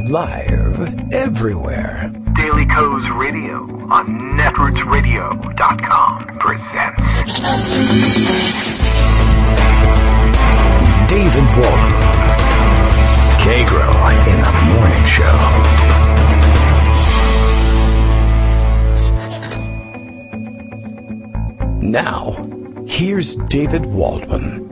Live everywhere. Daily Co's Radio on netrootsradio.com presents David Waldman. Kagro in the Morning Show. Now, here's David Waldman.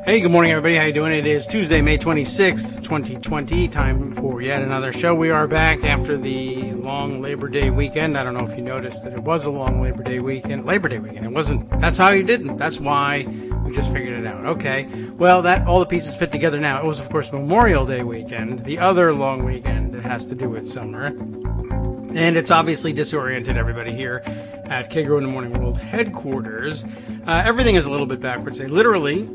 Hey, good morning, everybody. How you doing? It is Tuesday, May 26th, 2020. Time for yet another show. We are back after the long Labor Day weekend. I don't know if you noticed that it was a long Labor Day weekend. It wasn't. That's how you didn't. That's why we just figured it out. Okay. Well, that all the pieces fit together now. It was, of course, Memorial Day weekend, the other long weekend that has to do with summer. And it's obviously disoriented everybody here at Kagro in the Morning World headquarters. Everything is a little bit backwards. Literally,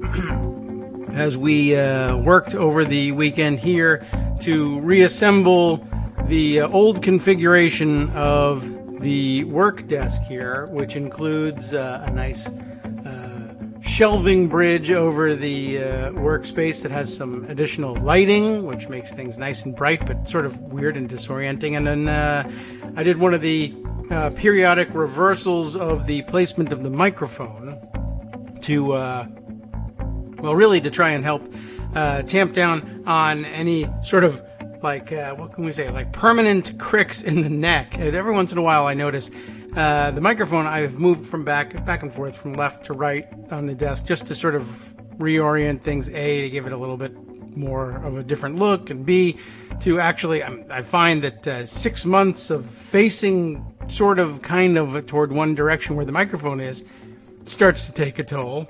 as we worked over the weekend here to reassemble the old configuration of the work desk here, which includes a nice shelving bridge over the workspace that has some additional lighting, which makes things nice and bright, but sort of weird and disorienting. And then I did one of the periodic reversals of the placement of the microphone to, really to try and help tamp down on any sort of what can we say, like permanent cricks in the neck. And every once in a while I notice the microphone, I've moved from back and forth from left to right on the desk just to sort of reorient things, A, to give it a little bit more of a different look, and B, to actually, I find that 6 months of facing sort of kind of toward one direction where the microphone is starts to take a toll.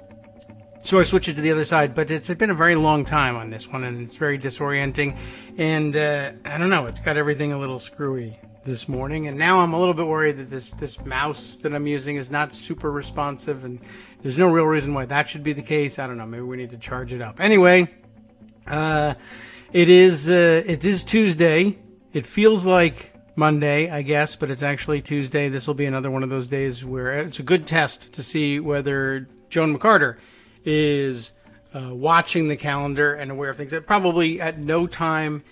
So I switch it to the other side, but it's been a very long time on this one, and it's very disorienting, and I don't know, it's got everything a little screwy this morning, and now I'm a little bit worried that this mouse that I'm using is not super responsive, and there's no real reason why that should be the case. I don't know, maybe we need to charge it up. Anyway, it is Tuesday. It feels like Monday, I guess, but it's actually Tuesday. This will be another one of those days where it's a good test to see whether Joan McCarter is watching the calendar and aware of things. That probably at no time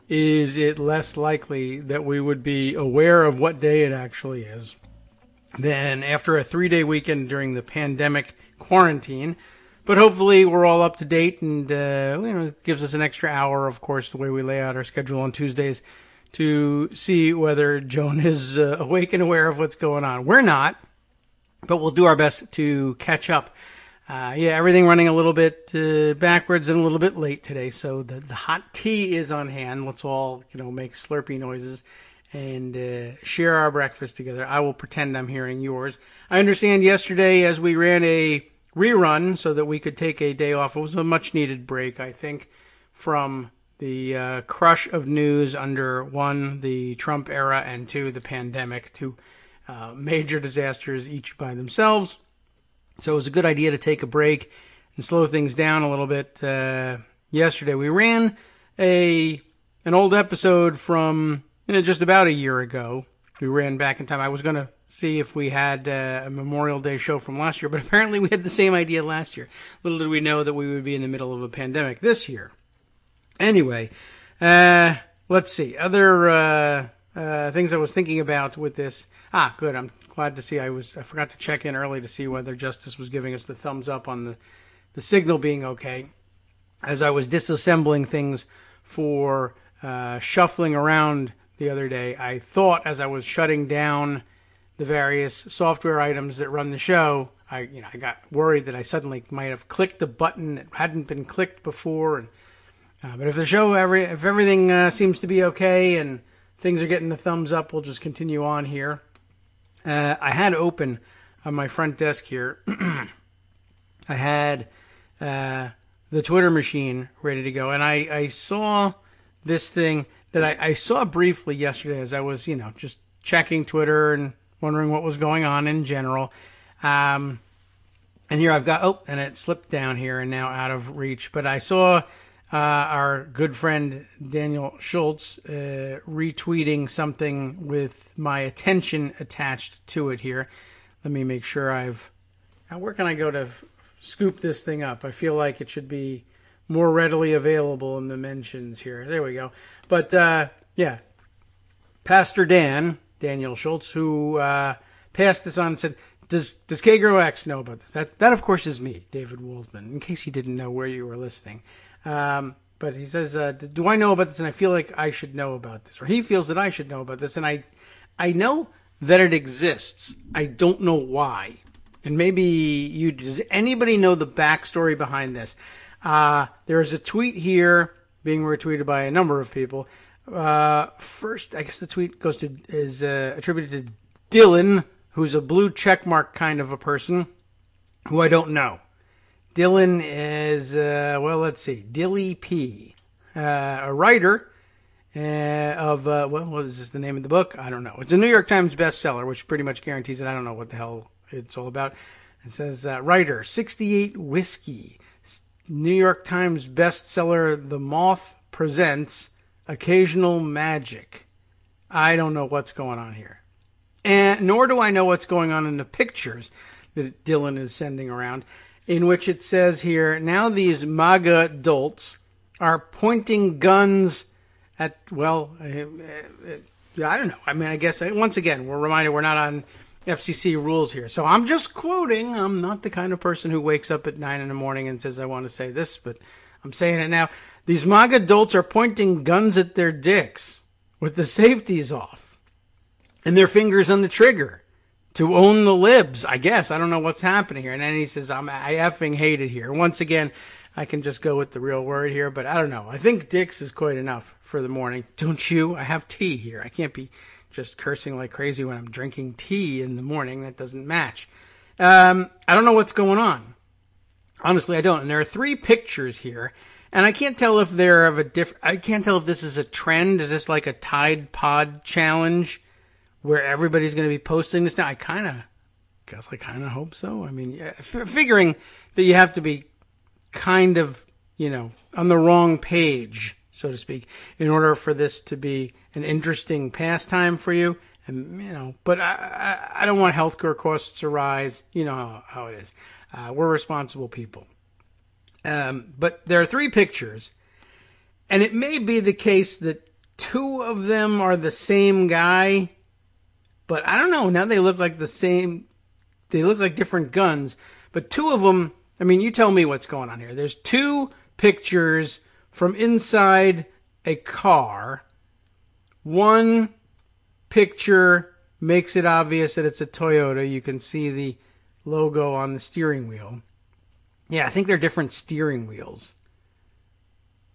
is it less likely that we would be aware of what day it actually is than after a 3-day weekend during the pandemic quarantine. But hopefully we're all up to date, and it gives us an extra hour, of course, the way we lay out our schedule on Tuesdays, to see whether Joan is awake and aware of what's going on. We're not, but we'll do our best to catch up. Everything running a little bit backwards and a little bit late today, so the hot tea is on hand. Let's all, make slurpy noises and share our breakfast together. I will pretend I'm hearing yours. I understand yesterday, as we ran a rerun so that we could take a day off, it was a much-needed break, I think, from the crush of news under, 1, the Trump era, and 2, the pandemic, 2 major disasters, each by themselves. So it was a good idea to take a break and slow things down a little bit. Yesterday we ran an old episode from just about a year ago. We ran back in time. I was going to see if we had a Memorial Day show from last year, but apparently we had the same idea last year. Little did we know that we would be in the middle of a pandemic this year. Anyway, let's see. Other things I was thinking about with this. Good. I'm glad to see. I forgot to check in early to see whether Justice was giving us the thumbs up on the signal being okay. As I was disassembling things for shuffling around the other day, I thought, as I was shutting down the various software items that run the show, I got worried that I suddenly might have clicked a button that hadn't been clicked before. But if if everything seems to be okay and things are getting the thumbs up, we'll just continue on here. I had open on my front desk here, I had the Twitter machine ready to go, and I saw this thing that I saw briefly yesterday as I was, just checking Twitter and wondering what was going on in general. And here I've got, and it slipped down here and now out of reach, but I saw our good friend Daniel Schultz retweeting something with my attention attached to it here. Let me make sure where can I go to scoop this thing up? I feel like it should be more readily available in the mentions here. There we go. But, yeah. Pastor Daniel Schultz, who passed this on and said, Does Kagro X know about this? That, of course, is me, David Waldman, in case you didn't know where you were listening. But he says, do I know about this? And I feel like I should know about this. Or he feels that I should know about this. And I know that it exists. I don't know why. And maybe does anybody know the backstory behind this? There is a tweet here being retweeted by a number of people. First, I guess the tweet is attributed to Dylan, who's a blue checkmark kind of a person, who I don't know. Dylan is, let's see, Dilly P, a writer what is this, the name of the book? I don't know. It's a New York Times bestseller, which pretty much guarantees that I don't know what the hell it's all about. It says, writer, 68 Whiskey, New York Times bestseller, The Moth Presents Occasional Magic. I don't know what's going on here. And nor do I know what's going on in the pictures that Dylan is sending around, in which it says here, now these MAGA adults are pointing guns at, I don't know. I mean, I guess, once again, we're reminded we're not on FCC rules here. So I'm just quoting. I'm not the kind of person who wakes up at 9 a.m. and says, I want to say this, but I'm saying it now. These MAGA adults are pointing guns at their dicks with the safeties off and their fingers on the trigger to own the libs, I guess. I don't know what's happening here. And then he says, I effing hate it here. Once again, I can just go with the real word here, but I don't know. I think dicks is quite enough for the morning. Don't you? I have tea here. I can't be just cursing like crazy when I'm drinking tea in the morning. That doesn't match. I don't know what's going on. Honestly, I don't. And there are 3 pictures here. And I can't tell if they're I can't tell if this is a trend. Is this like a Tide Pod challenge where everybody's going to be posting this now? I kind of hope so. I mean, figuring that you have to be kind of, on the wrong page, so to speak, in order for this to be an interesting pastime for you. And, but I don't want healthcare costs to rise. You know how it is. We're responsible people. But there are 3 pictures, and it may be the case that 2 of them are the same guy, but I don't know. Now they look like the same. They look like different guns, but 2 of them, I mean, you tell me what's going on here. There's 2 pictures from inside a car. One picture makes it obvious that it's a Toyota. You can see the logo on the steering wheel. Yeah, I think they're different steering wheels.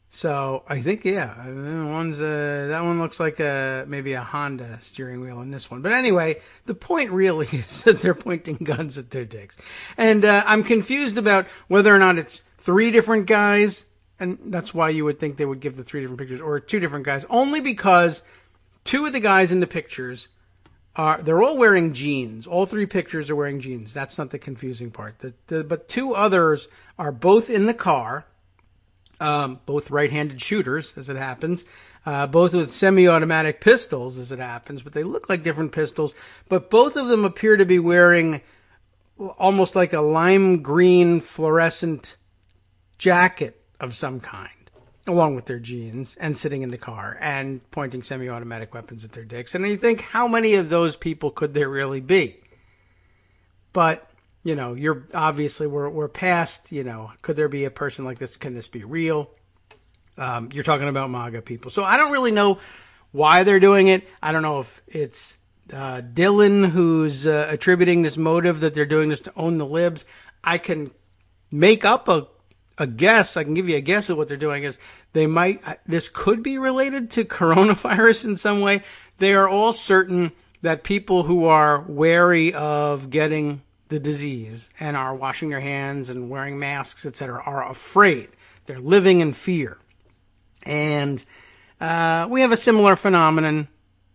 So I think, that one looks like maybe a Honda steering wheel in this one. But anyway, the point really is that they're pointing guns at their dicks. And I'm confused about whether or not it's 3 different guys, and that's why you would think they would give the 3 different pictures, or 2 different guys, only because 2 of the guys in the pictures they're all wearing jeans. All 3 pictures are wearing jeans. That's not the confusing part. But 2 others are both in the car. Both right-handed shooters, as it happens, both with semi-automatic pistols, as it happens, but they look like different pistols. But both of them appear to be wearing almost like a lime green fluorescent jacket of some kind, along with their jeans, and sitting in the car and pointing semi-automatic weapons at their dicks. And you think, how many of those people could there really be? But you're obviously, we're past, could there be a person like this? Can this be real? You're talking about MAGA people. So I don't really know why they're doing it. I don't know if it's Dylan who's attributing this motive that they're doing this to own the libs. I can make up a guess. I can give you a guess at what they're doing is this could be related to coronavirus in some way. They are all certain that people who are wary of getting the disease and are washing their hands and wearing masks, etc., are afraid. They're living in fear. And we have a similar phenomenon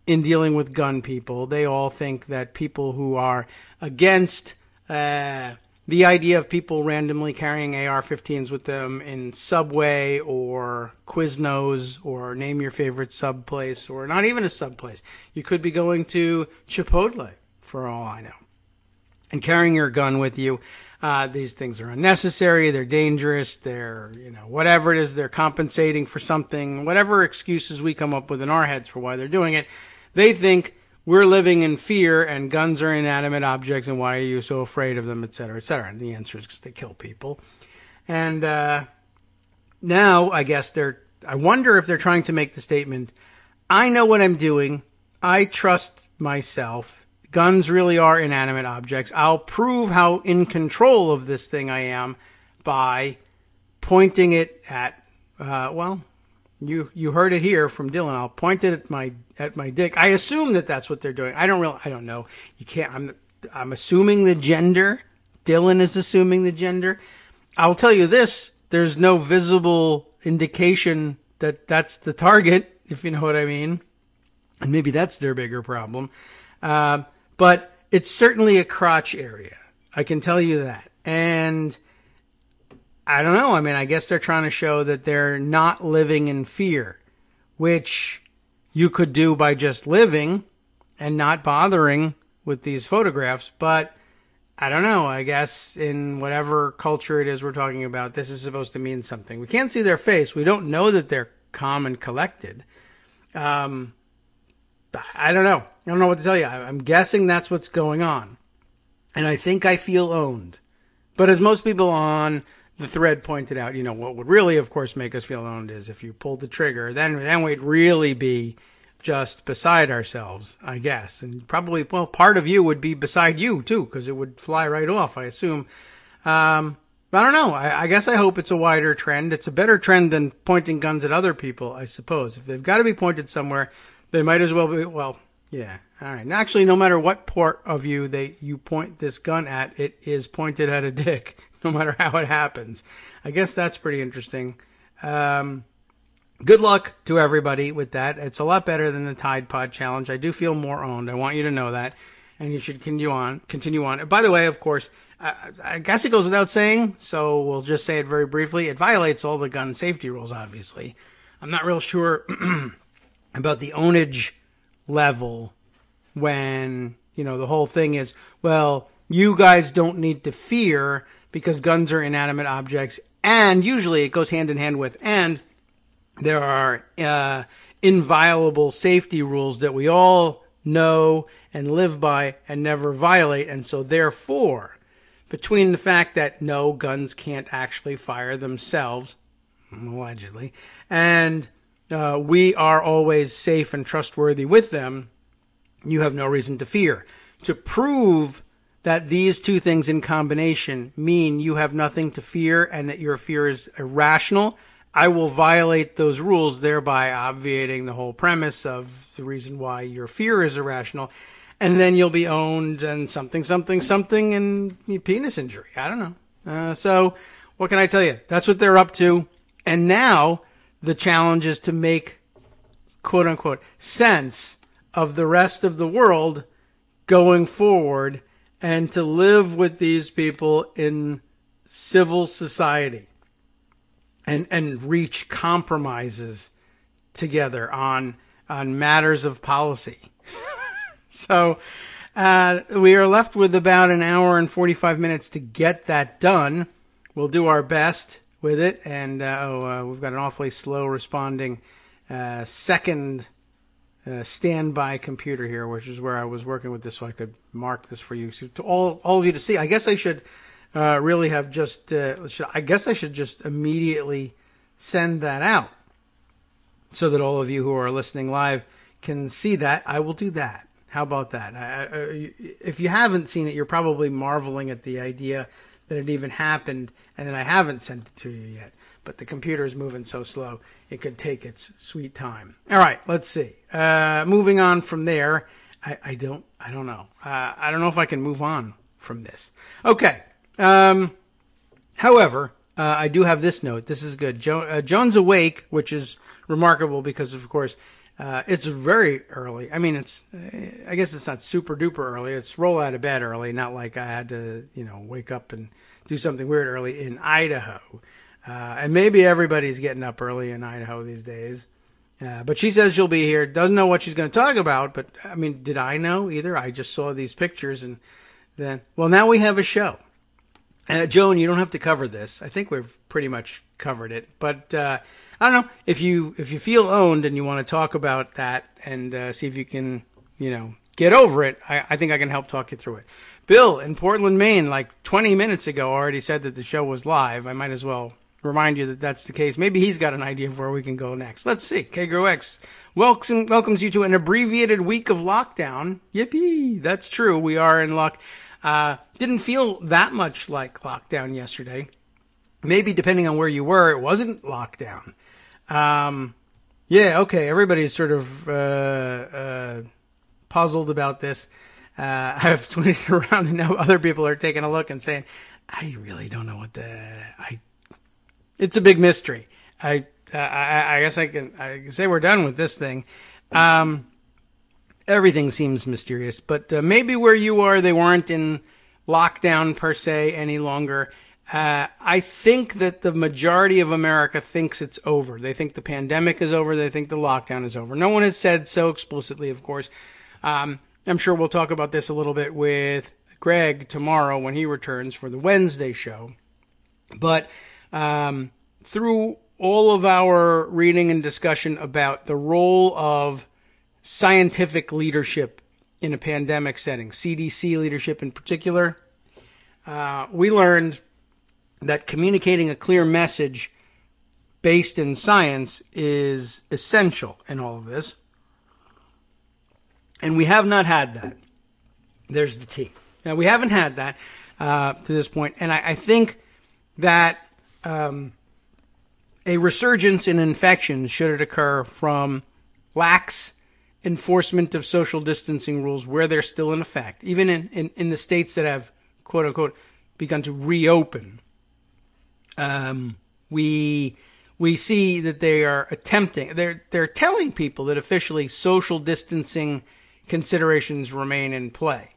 in dealing with gun people. They all think that people who are against the idea of people randomly carrying AR-15s with them in Subway or Quiznos or name your favorite sub place, or not even a sub place. You could be going to Chipotle, for all I know. and carrying your gun with you. These things are unnecessary. They're dangerous. They're, whatever it is, they're compensating for something, whatever excuses we come up with in our heads for why they're doing it. They think we're living in fear and guns are inanimate objects and why are you so afraid of them, et cetera, et cetera. And the answer is because they kill people. And now I guess I wonder if they're trying to make the statement, I know what I'm doing. I trust myself. Guns really are inanimate objects. I'll prove how in control of this thing I am by pointing it at, you heard it here from Dylan. I'll point it at my dick. I assume that that's what they're doing. I don't know. You can't, I'm assuming the gender. Dylan is assuming the gender. I'll tell you this, there's no visible indication that that's the target, if you know what I mean. And maybe that's their bigger problem. But it's certainly a crotch area. I can tell you that. And I don't know. I mean, I guess they're trying to show that they're not living in fear, which you could do by just living and not bothering with these photographs. But I don't know. I guess in whatever culture it is we're talking about, this is supposed to mean something. We can't see their face. We don't know that they're calm and collected. I don't know. I don't know what to tell you. I'm guessing that's what's going on. And I think I feel owned. But as most people on the thread pointed out, what would really, of course, make us feel owned is if you pulled the trigger, then we'd really be just beside ourselves, I guess. And probably, part of you would be beside you, too, because it would fly right off, I assume. But I don't know. I guess I hope it's a wider trend. It's a better trend than pointing guns at other people, I suppose. If they've got to be pointed somewhere, they might as well be, yeah. All right. And actually, no matter what part of you you point this gun at, it is pointed at a dick, no matter how it happens. I guess that's pretty interesting. Good luck to everybody with that. It's a lot better than the Tide Pod Challenge. I do feel more owned. I want you to know that. And you should continue on. And by the way, of course, I guess it goes without saying, so we'll just say it very briefly. It violates all the gun safety rules, obviously. I'm not real sure about the ownage level when, the whole thing is, you guys don't need to fear because guns are inanimate objects. And usually it goes hand in hand with, and there are inviolable safety rules that we all know and live by and never violate. And so therefore, between the fact that no, guns can't actually fire themselves, allegedly, and we are always safe and trustworthy with them, you have no reason to fear. To prove that these two things in combination mean you have nothing to fear and that your fear is irrational, I will violate those rules, thereby obviating the whole premise of the reason why your fear is irrational. And then you'll be owned and something, and penis injury. I don't know. So what can I tell you? That's what they're up to. And now the challenge is to make, quote unquote, sense of the rest of the world going forward and to live with these people in civil society and reach compromises together on matters of policy. So we are left with about an hour and 45 minutes to get that done. We'll do our best with it. And we've got an awfully slow responding second standby computer here, which is where I was working with this so I could mark this for you. So to all of you to see. I guess I should really have just, I should just immediately send that out so that all of you who are listening live can see that. I will do that. How about that? If you haven't seen it, you're probably marveling at the idea that it even happened, and then I haven't sent it to you yet. But the computer is moving so slow, it could take its sweet time. All right, let's see. Moving on from there, I don't know. I don't know if I can move on from this. Okay. However, I do have this note. This is good. Joan's awake, which is remarkable because, of course, it's very early. I mean, I guess it's not super duper early. It's roll out of bed early, not like I had to, wake up and do something weird early in Idaho. And maybe everybody's getting up early in Idaho these days. But she says she'll be here. Doesn't know what she's going to talk about. But, I mean, did I know either? I just saw these pictures and Then, well, now we have a show. Joan, you don't have to cover this. I think we've pretty much covered it. But I don't know if you feel owned and you want to talk about that and see if you can, get over it. I think I can help talk you through it. Bill in Portland, Maine, like 20 minutes ago, already said that the show was live. I might as well remind you that that's the case. Maybe he's got an idea of where we can go next. Let's see. Kagro X welcomes you to an abbreviated week of lockdown. Yippee! That's true. We are in luck. Didn't feel that much like lockdown yesterday. Maybe depending on where you were, it wasn't lockdown. Okay. Everybody's sort of puzzled about this. I've tweeted around and now other people are taking a look and saying, I really don't know it's a big mystery. I guess I can say we're done with this thing. Everything seems mysterious, but maybe where you are, they weren't in lockdown per se any longer. I think that the majority of America thinks it's over. They think the pandemic is over. They think the lockdown is over. No one has said so explicitly, of course. I'm sure we'll talk about this a little bit with Greg tomorrow when he returns for the Wednesday show. But through all of our reading and discussion about the role of scientific leadership in a pandemic setting, CDC leadership in particular, we learned that communicating a clear message based in science is essential in all of this. And we have not had that. There's the T. Now, we haven't had that to this point. And I think that a resurgence in infections, should it occur, from lax enforcement of social distancing rules where they're still in effect, even in the states that have, quote unquote, begun to reopen, we see that they are attempting, they're telling people that officially social distancing considerations remain in play.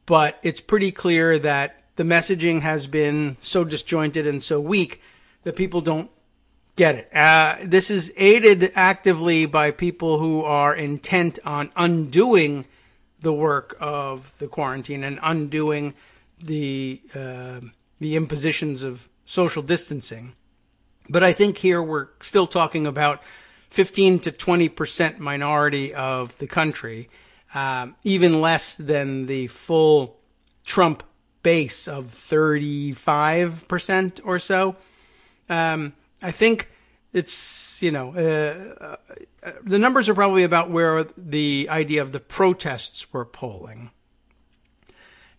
But it's pretty clear that the messaging has been so disjointed and so weak that people don't get it. This is aided actively by people who are intent on undoing the work of the quarantine and undoing the impositions of social distancing. But I think here we're still talking about 15 to 20% minority of the country, even less than the full Trump base of 35% or so. I think it's, the numbers are probably about where the idea of the protests were polling.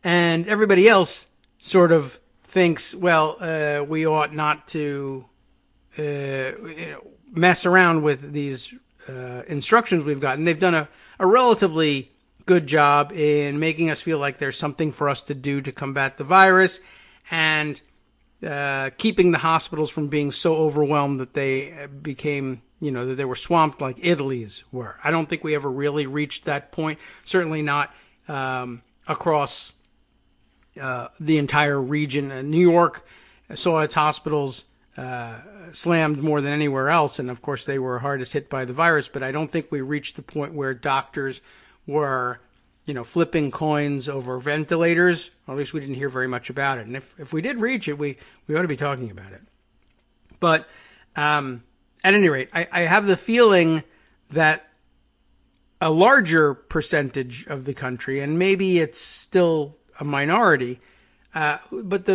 And everybody else sort of thinks, well, we ought not to mess around with these instructions we've gotten. They've done a relatively good job in making us feel like there's something for us to do to combat the virus and keeping the hospitals from being so overwhelmed that they became, that they were swamped like Italy's were. I don't think we ever really reached that point. Certainly not across the entire region. New York saw its hospitals slammed more than anywhere else, and of course they were hardest hit by the virus, but I don't think we reached the point where doctors were, flipping coins over ventilators, or at least we didn't hear very much about it. And if we did reach it, we ought to be talking about it. But at any rate, I have the feeling that a larger percentage of the country, and maybe it's still a minority, but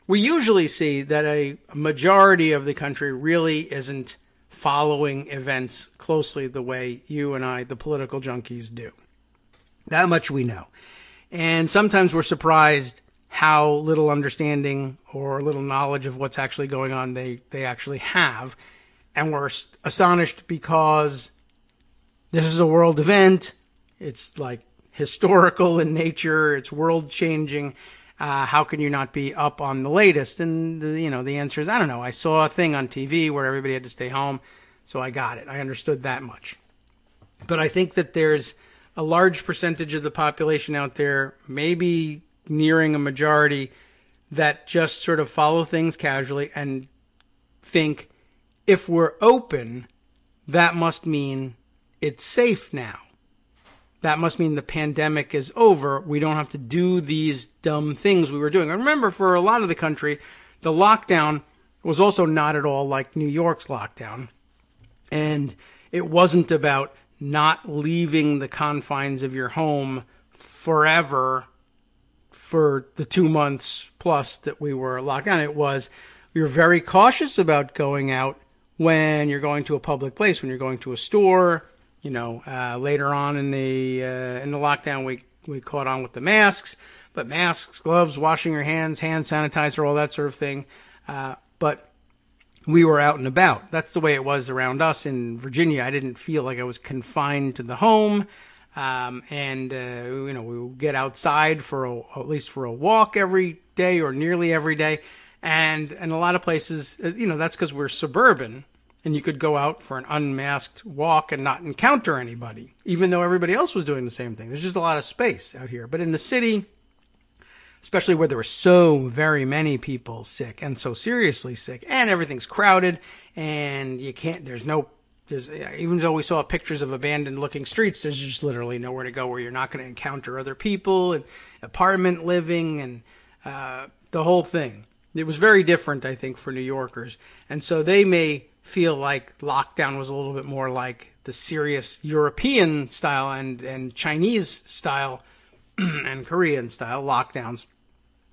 we usually see that a majority of the country really isn't following events closely the way you and I, the political junkies, do. That much we know. And sometimes we're surprised how little understanding or little knowledge of what's actually going on they actually have. And we're astonished because this is a world event. It's like historical in nature. It's world changing. How can you not be up on the latest? And, the answer is, I don't know. I saw a thing on TV where everybody had to stay home, so I got it. I understood that much. But I think that there's a large percentage of the population out there, maybe nearing a majority, that just sort of follow things casually and think if we're open, that must mean it's safe now. that must mean the pandemic is over. We don't have to do these dumb things we were doing. And remember, for a lot of the country, the lockdown was also not at all like New York's lockdown. And it wasn't about not leaving the confines of your home forever for the 2 months plus that we were locked down. It was, you're very cautious about going out when you're going to a public place, when you're going to a store. Later on in the lockdown, we caught on with the masks, but masks, gloves, washing your hands, hand sanitizer, all that sort of thing. But we were out and about. That's the way it was around us in Virginia. I didn't feel like I was confined to the home. We would get outside at least for a walk every day or nearly every day. And in a lot of places, that's because we're suburban and you could go out for an unmasked walk and not encounter anybody, even though everybody else was doing the same thing. There's just a lot of space out here. But in the city, especially where there were so very many people sick and so seriously sick and everything's crowded and even though we saw pictures of abandoned looking streets, there's just literally nowhere to go where you're not going to encounter other people and apartment living and the whole thing. It was very different, I think, for New Yorkers. And so they may feel like lockdown was a little bit more like the serious European style and Chinese style and Korean style lockdowns.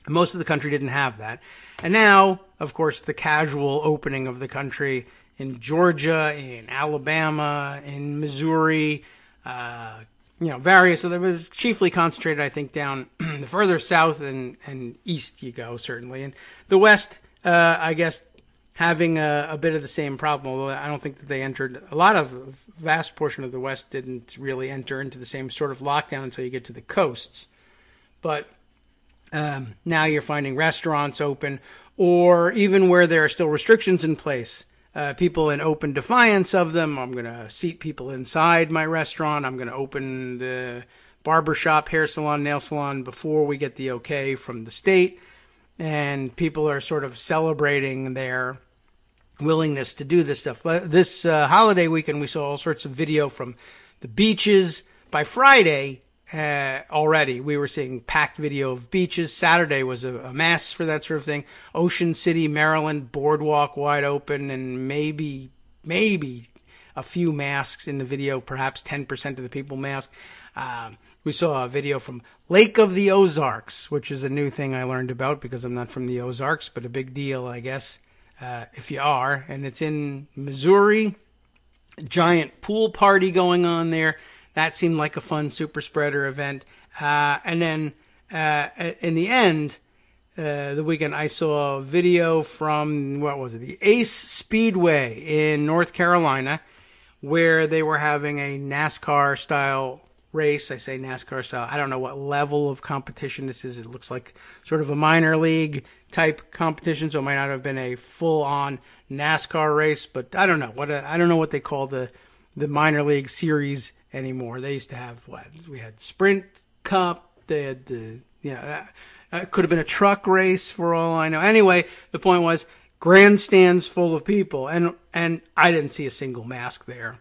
Most of the country didn't have that. And now, of course, the casual opening of the country in Georgia, in Alabama, in Missouri, various. So they were chiefly concentrated, I think, down the further south and east you go, certainly. And the West, I guess, having a bit of the same problem, although I don't think that they entered, vast portion of the West didn't really enter into the same sort of lockdown until you get to the coasts. But now you're finding restaurants open, or even where there are still restrictions in place, people in open defiance of them. I'm going to seat people inside my restaurant. I'm going to open the barbershop, hair salon, nail salon before we get the okay from the state. And people are sort of celebrating their willingness to do this stuff. This holiday weekend, we saw all sorts of video from the beaches. By Friday, already, we were seeing packed video of beaches. Saturday was a mess for that sort of thing. Ocean City, Maryland, boardwalk wide open, and maybe a few masks in the video, perhaps 10% of the people masked. We saw a video from Lake of the Ozarks, which is a new thing I learned about because I'm not from the Ozarks, but a big deal, I guess, if you are. And it's in Missouri. A giant pool party going on there. That seemed like a fun super spreader event. And then in the end, the weekend, I saw a video from, the Ace Speedway in North Carolina, where they were having a NASCAR-style race. I say NASCAR style. I don't know what level of competition this is. It looks like sort of a minor league type competition, so it might not have been a full-on NASCAR race, but I don't know. I don't know what they call the minor league series anymore. They used to have we had Sprint Cup. They had it could have been a truck race for all I know. Anyway, the point was grandstands full of people, and I didn't see a single mask there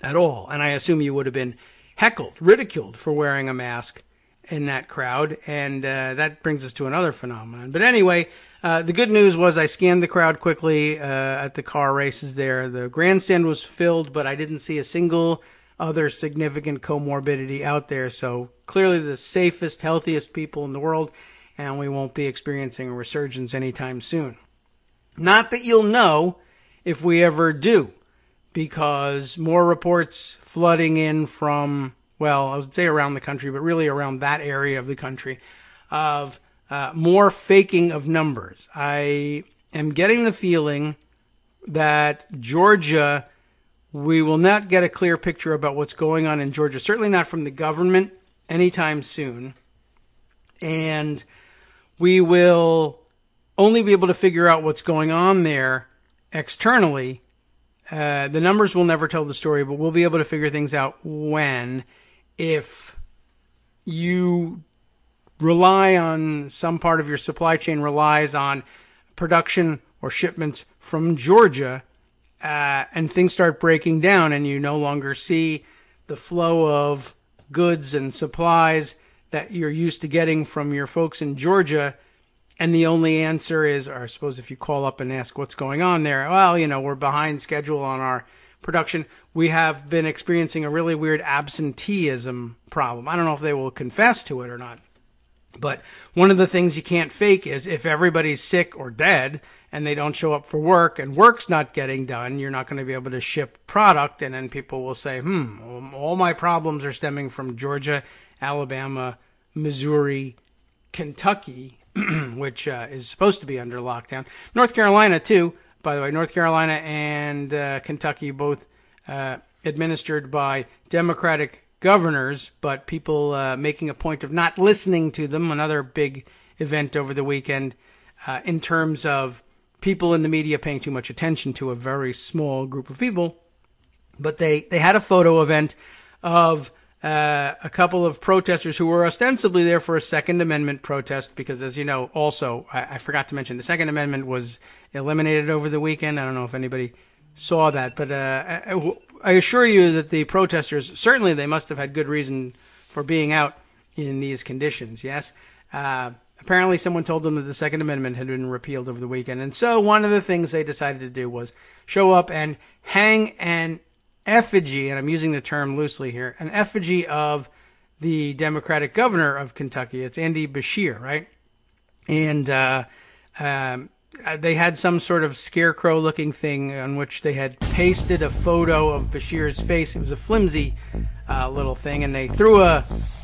at all. And I assume you would have been heckled, ridiculed for wearing a mask in that crowd. And that brings us to another phenomenon. But anyway, the good news was I scanned the crowd quickly at the car races there. The grandstand was filled, but I didn't see a single other significant comorbidity out there. So clearly the safest, healthiest people in the world, and we won't be experiencing a resurgence anytime soon. Not that you'll know if we ever do, because more reports flooding in from, I would say around the country, but really around that area of the country, of more faking of numbers. I am getting the feeling that Georgia, we will not get a clear picture about what's going on in Georgia, certainly not from the government anytime soon. And we will only be able to figure out what's going on there externally. The numbers will never tell the story, but we'll be able to figure things out if you rely on some part of your supply chain relies on production or shipments from Georgia, and things start breaking down and you no longer see the flow of goods and supplies that you're used to getting from your folks in Georgia. And the only answer is, or I suppose if you call up and ask what's going on there, well, we're behind schedule on our production. We have been experiencing a really weird absenteeism problem. I don't know if they will confess to it or not. But one of the things you can't fake is if everybody's sick or dead and they don't show up for work and work's not getting done, you're not going to be able to ship product. And then people will say, all my problems are stemming from Georgia, Alabama, Missouri, Kentucky, which is supposed to be under lockdown. North Carolina, too. By the way, North Carolina and Kentucky both administered by Democratic governors, but people making a point of not listening to them. Another big event over the weekend in terms of people in the media paying too much attention to a very small group of people. But they had a photo event of a couple of protesters who were ostensibly there for a Second Amendment protest because, as you know, also, I forgot to mention, the Second Amendment was eliminated over the weekend. I don't know if anybody saw that, but I assure you that the protesters, certainly they must have had good reason for being out in these conditions, yes? Apparently someone told them that the Second Amendment had been repealed over the weekend. And so one of the things they decided to do was show up and hang an effigy, and I'm using the term loosely here, an effigy of the Democratic governor of Kentucky. It's Andy Beshear, right? And they had some sort of scarecrow-looking thing on which they had pasted a photo of Beshear's face. It was a flimsy little thing, and they threw a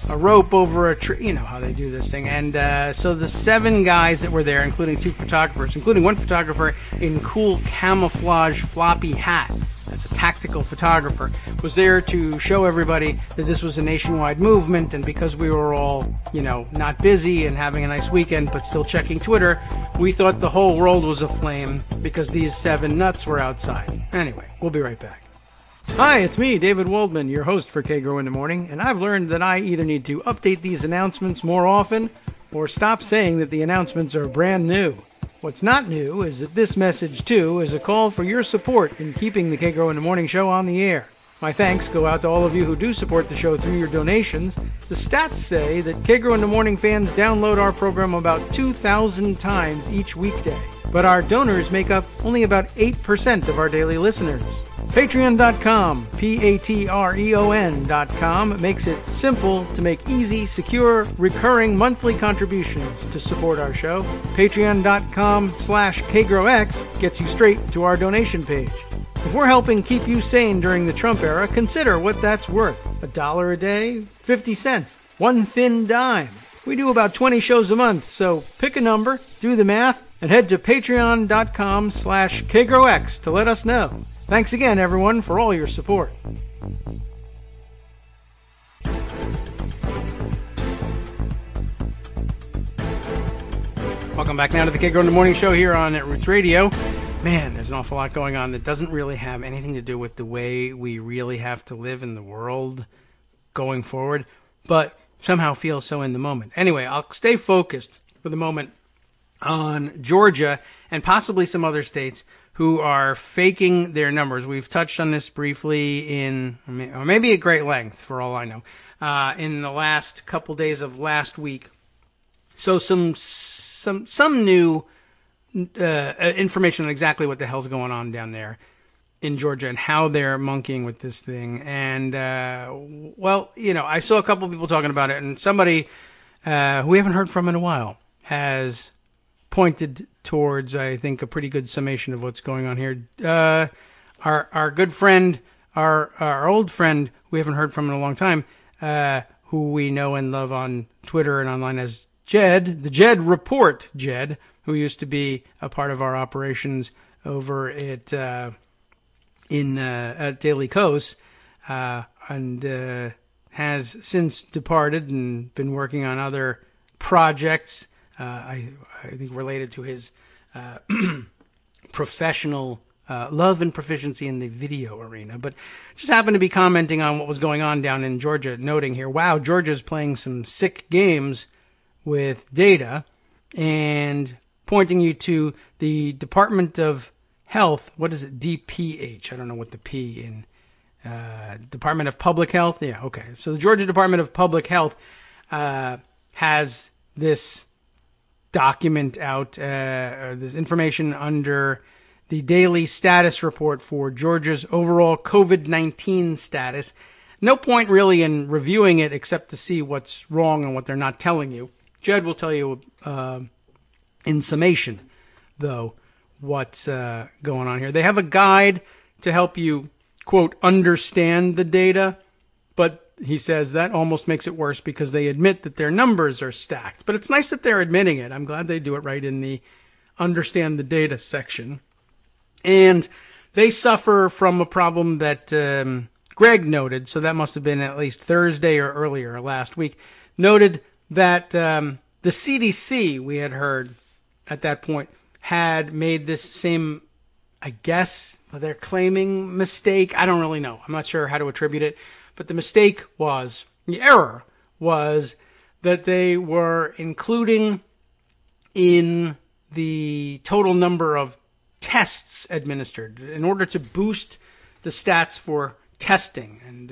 rope over a tree. You know how they do this thing. And so the 7 guys that were there, including 2 photographers, including one photographer in cool camouflage floppy hat, that's a tactical photographer, was there to show everybody that this was a nationwide movement, and because we were all, not busy and having a nice weekend but still checking Twitter, we thought the whole world was aflame because these 7 nuts were outside. Anyway, we'll be right back. Hi, it's me, David Waldman, your host for Kagro in the Morning, and I've learned that I either need to update these announcements more often or stop saying that the announcements are brand new. What's not new is that this message, too, is a call for your support in keeping the Kagro in the Morning show on the air. My thanks go out to all of you who do support the show through your donations. The stats say that Kagro in the Morning fans download our program about 2,000 times each weekday, but our donors make up only about 8% of our daily listeners. Patreon.com, Patreon.com, makes it simple to make easy, secure, recurring monthly contributions to support our show. Patreon.com/KagroX gets you straight to our donation page. If we're helping keep you sane during the Trump era, consider what that's worth. $1 a day? 50 cents? One thin dime? We do about 20 shows a month, so pick a number, do the math, and head to Patreon.com/KagroX to let us know. Thanks again, everyone, for all your support. Welcome back now to the Kagro in the Morning show here on Roots Radio. Man, there's an awful lot going on that doesn't really have anything to do with the way we really have to live in the world going forward, but somehow feels so in the moment. Anyway, I'll stay focused for the moment on Georgia and possibly some other states who are faking their numbers. We've touched on this briefly or maybe at great length, for all I know, in the last couple days of last week. So some new information on exactly what the hell's going on down there in Georgia and how they're monkeying with this thing. And, I saw a couple of people talking about it, and somebody who we haven't heard from in a while has pointed towards, I think, a pretty good summation of what's going on here. Our good friend, our old friend, we haven't heard from in a long time, who we know and love on Twitter and online as Jed, the Jed Report, Jed, who used to be a part of our operations over at Daily Kos, and has since departed and been working on other projects. I think related to his professional love and proficiency in the video arena, but just happened to be commenting on what was going on down in Georgia, noting here, wow, Georgia's playing some sick games with data, and pointing you to the Department of Health. What is it? DPH. I don't know what the P in Department of Public Health. Yeah, okay. So the Georgia Department of Public Health has this document out, or this information under the daily status report for Georgia's overall COVID-19 status. No point really in reviewing it except to see what's wrong and what they're not telling you. Jed will tell you in summation, though, what's going on here. They have a guide to help you, quote, understand the data, but he says that almost makes it worse because they admit that their numbers are stacked. But it's nice that they're admitting it. I'm glad they do it right in the understand the data section. And they suffer from a problem that Greg noted, so that must have been at least Thursday or earlier last week, noted that the CDC, we had heard at that point, had made this same, I guess, they're claiming mistake. I don't really know. I'm not sure how to attribute it. But the mistake was, the error was that they were including in the total number of tests administered in order to boost the stats for testing. And,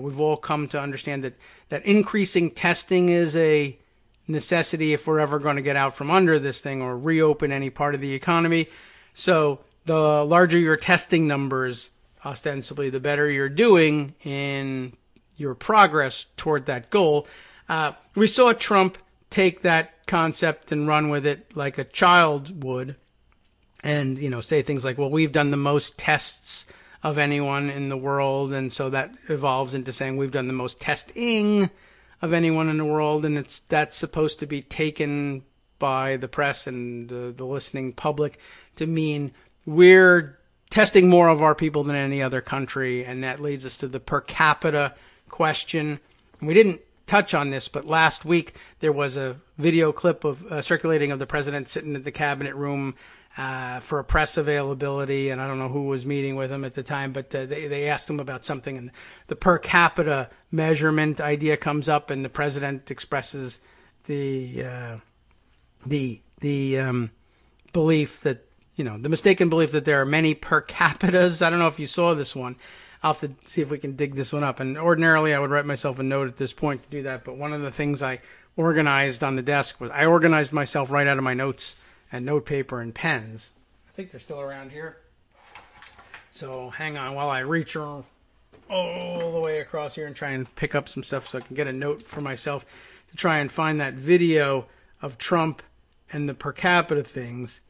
we've all come to understand that increasing testing is a necessity if we're ever going to get out from under this thing or reopen any part of the economy. So the larger your testing numbers, ostensibly, the better you're doing in your progress toward that goal. We saw Trump take that concept and run with it like a child would and, say things like, well, we've done the most tests of anyone in the world. And so that evolves into saying we've done the most testing of anyone in the world. And that's supposed to be taken by the press and the listening public to mean we're testing more of our people than any other country. And that leads us to the per capita question. And we didn't touch on this, but last week there was a video clip of circulating of the president sitting at the cabinet room for a press availability, and I don't know who was meeting with him at the time, but they asked him about something, and the per capita measurement idea comes up, and the president expresses the belief that, the mistaken belief that there are many per capitas. I don't know if you saw this one. I'll have to see if we can dig this one up. And ordinarily I would write myself a note at this point to do that, but one of the things I organized on the desk was I organized myself right out of my notes and note paper and pens. I think they're still around here. So hang on while I reach all the way across here and try and pick up some stuff so I can get a note for myself to try and find that video of Trump and the per capita things.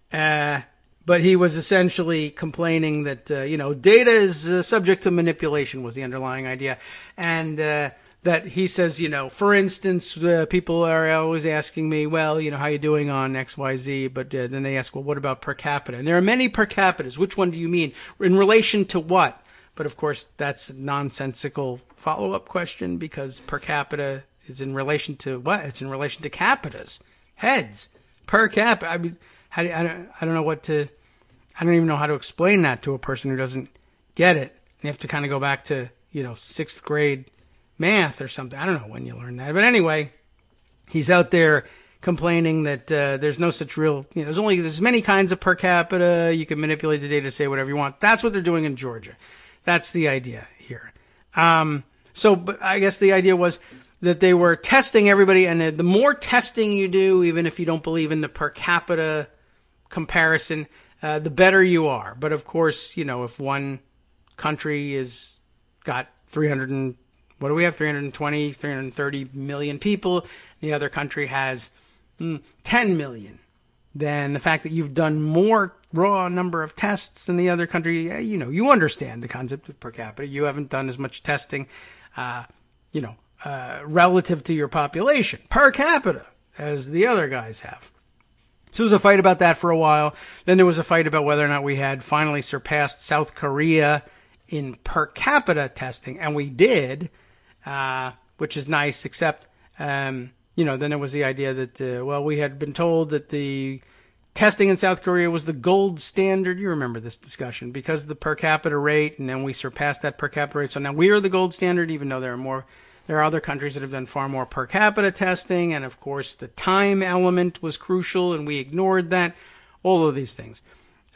But he was essentially complaining that, data is subject to manipulation was the underlying idea. And that he says, for instance, people are always asking me, well, how you doing on XYZ? But then they ask, well, what about per capita? And there are many per capitas. Which one do you mean? In relation to what? But of course, that's a nonsensical follow-up question because per capita is in relation to what? It's in relation to capitas, heads, per capita. I mean, I don't know I don't even know how to explain that to a person who doesn't get it. You have to kind of go back to, 6th grade math or something. I don't know when you learn that. But anyway, he's out there complaining that there's no such real, there's many kinds of per capita. You can manipulate the data to say whatever you want. That's what they're doing in Georgia. That's the idea here. But I guess the idea was that they were testing everybody. And the more testing you do, even if you don't believe in the per capita comparison, the better you are. But of course, if one country is got 320, 330 million people, the other country has 10 million, then the fact that you've done more raw number of tests than the other country, you understand the concept of per capita. You haven't done as much testing, relative to your population per capita as the other guys have. So there was a fight about that for a while. Then there was a fight about whether or not we had finally surpassed South Korea in per capita testing. And we did, which is nice, except, then there was the idea that, we had been told that the testing in South Korea was the gold standard. You remember this discussion because of the per capita rate. And then we surpassed that per capita rate. So now we are the gold standard, even though there are other countries that have done far more per capita testing. And of course, the time element was crucial and we ignored that. All of these things.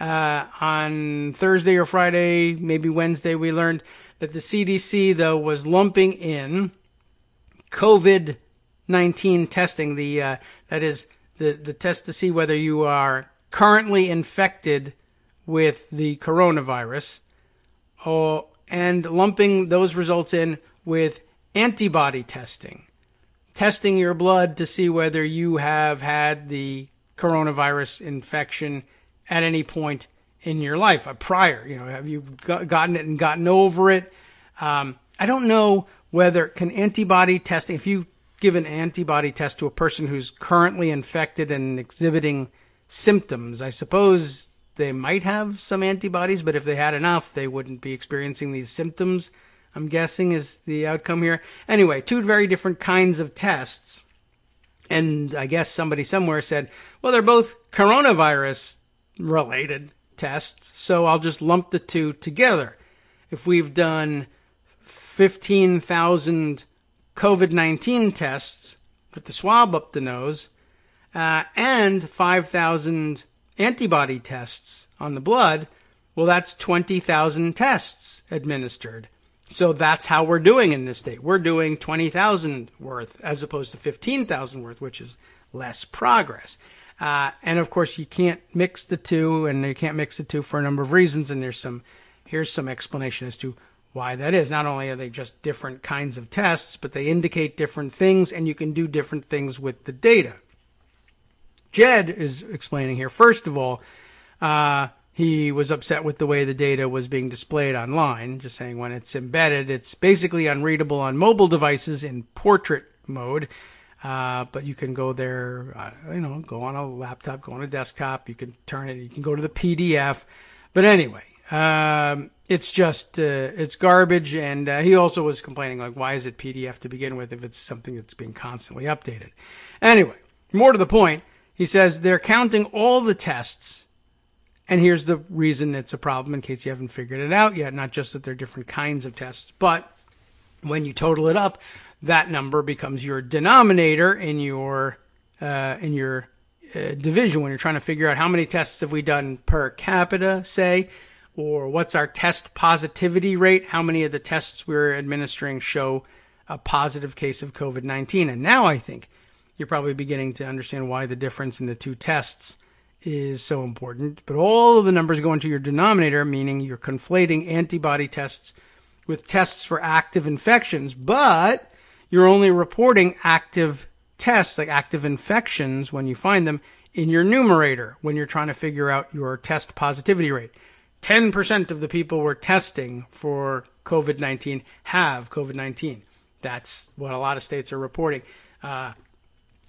On Thursday or Friday, maybe Wednesday, we learned that the CDC, though, was lumping in COVID-19 testing, that is the test to see whether you are currently infected with the coronavirus, and lumping those results in with antibody testing your blood to see whether you have had the coronavirus infection at any point in your life, prior. Have you gotten it and gotten over it? I don't know whether can antibody testing, if you give an antibody test to a person who's currently infected and exhibiting symptoms, I suppose they might have some antibodies, but if they had enough, they wouldn't be experiencing these symptoms, I'm guessing, is the outcome here. Anyway, two very different kinds of tests. And I guess somebody somewhere said, well, they're both coronavirus-related tests, so I'll just lump the two together. If we've done 15,000 COVID-19 tests with the swab up the nose, and 5,000 antibody tests on the blood, well, that's 20,000 tests administered. So that's how we're doing in this state. We're doing 20,000 worth as opposed to 15,000 worth, which is less progress. And of course, you can't mix the two, and you can't mix the two for a number of reasons. And here's some explanation as to why that is. Not only are they just different kinds of tests, but they indicate different things, and you can do different things with the data. Jed is explaining here, first of all, he was upset with the way the data was being displayed online, just saying when it's embedded, it's basically unreadable on mobile devices in portrait mode. But you can go there, go on a laptop, go on a desktop, you can turn it, you can go to the PDF. But anyway, it's just, it's garbage. And he also was complaining, like, why is it PDF to begin with if it's something that's being constantly updated? Anyway, more to the point, he says they're counting all the tests. And here's the reason it's a problem, in case you haven't figured it out yet. Not just that they're different kinds of tests, but when you total it up, that number becomes your denominator in your division when you're trying to figure out how many tests have we done per capita, say, or what's our test positivity rate, how many of the tests we're administering show a positive case of COVID-19. And now I think you're probably beginning to understand why the difference in the two tests is so important. But all of the numbers go into your denominator, meaning you're conflating antibody tests with tests for active infections, but you're only reporting active tests, like active infections, when you find them in your numerator, when you're trying to figure out your test positivity rate. 10% of the people we're testing for COVID-19 have COVID-19. That's what a lot of states are reporting.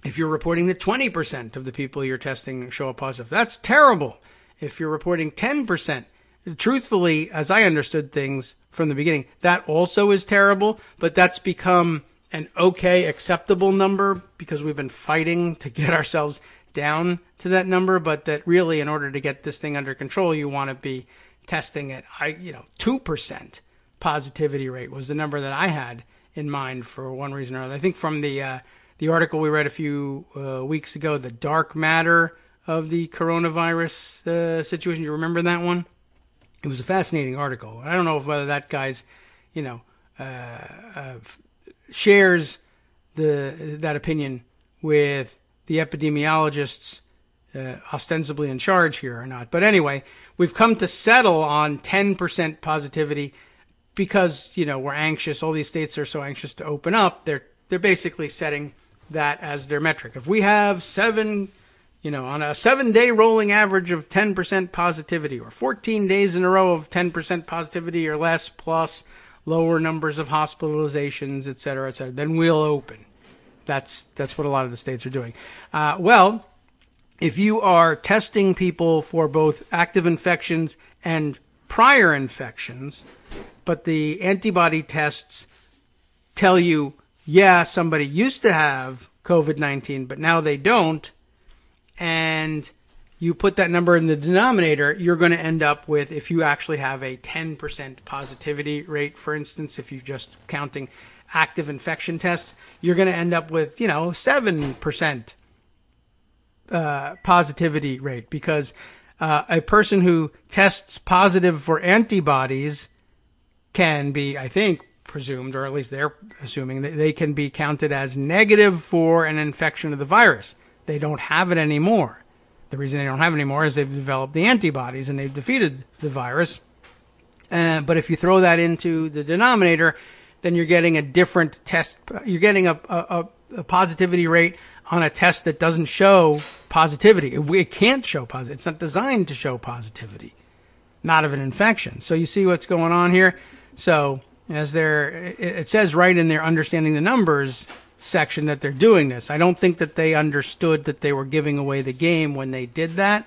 If you're reporting that 20% of the people you're testing show a positive, that's terrible. If you're reporting 10%, truthfully, as I understood things from the beginning, that also is terrible, but that's become an okay, acceptable number because we've been fighting to get ourselves down to that number, but that really, in order to get this thing under control, you want to be testing at, 2% positivity rate was the number that I had in mind for one reason or another. I think from the article we read a few weeks ago, the dark matter of the coronavirus situation. You remember that one? It was a fascinating article. I don't know whether that guy's, shares that opinion with the epidemiologists ostensibly in charge here or not. But anyway, we've come to settle on 10% positivity because, we're anxious. All these states are so anxious to open up. They're basically setting that as their metric. If we have on a 7-day rolling average of 10% positivity, or 14 days in a row of 10% positivity or less, plus lower numbers of hospitalizations, et cetera, then we'll open. That's what a lot of the states are doing. Well, if you are testing people for both active infections and prior infections, but the antibody tests tell you, yeah, somebody used to have COVID-19, but now they don't, and you put that number in the denominator, you're going to end up with, if you actually have a 10% positivity rate, for instance, if you're just counting active infection tests, you're going to end up with, 7% positivity rate, because A person who tests positive for antibodies can be, I think, presumed, or at least they're assuming, that they can be counted as negative for an infection of the virus. They don't have it anymore. The reason they don't have it anymore is they've developed the antibodies and they've defeated the virus. But if you throw that into the denominator, then you're getting a different test. You're getting a positivity rate on a test that doesn't show positivity. It can't show positivity. It's not designed to show positivity, not of an infection. So you see what's going on here. So it says right in their understanding the numbers section that they're doing this. I don't think that they understood that they were giving away the game when they did that,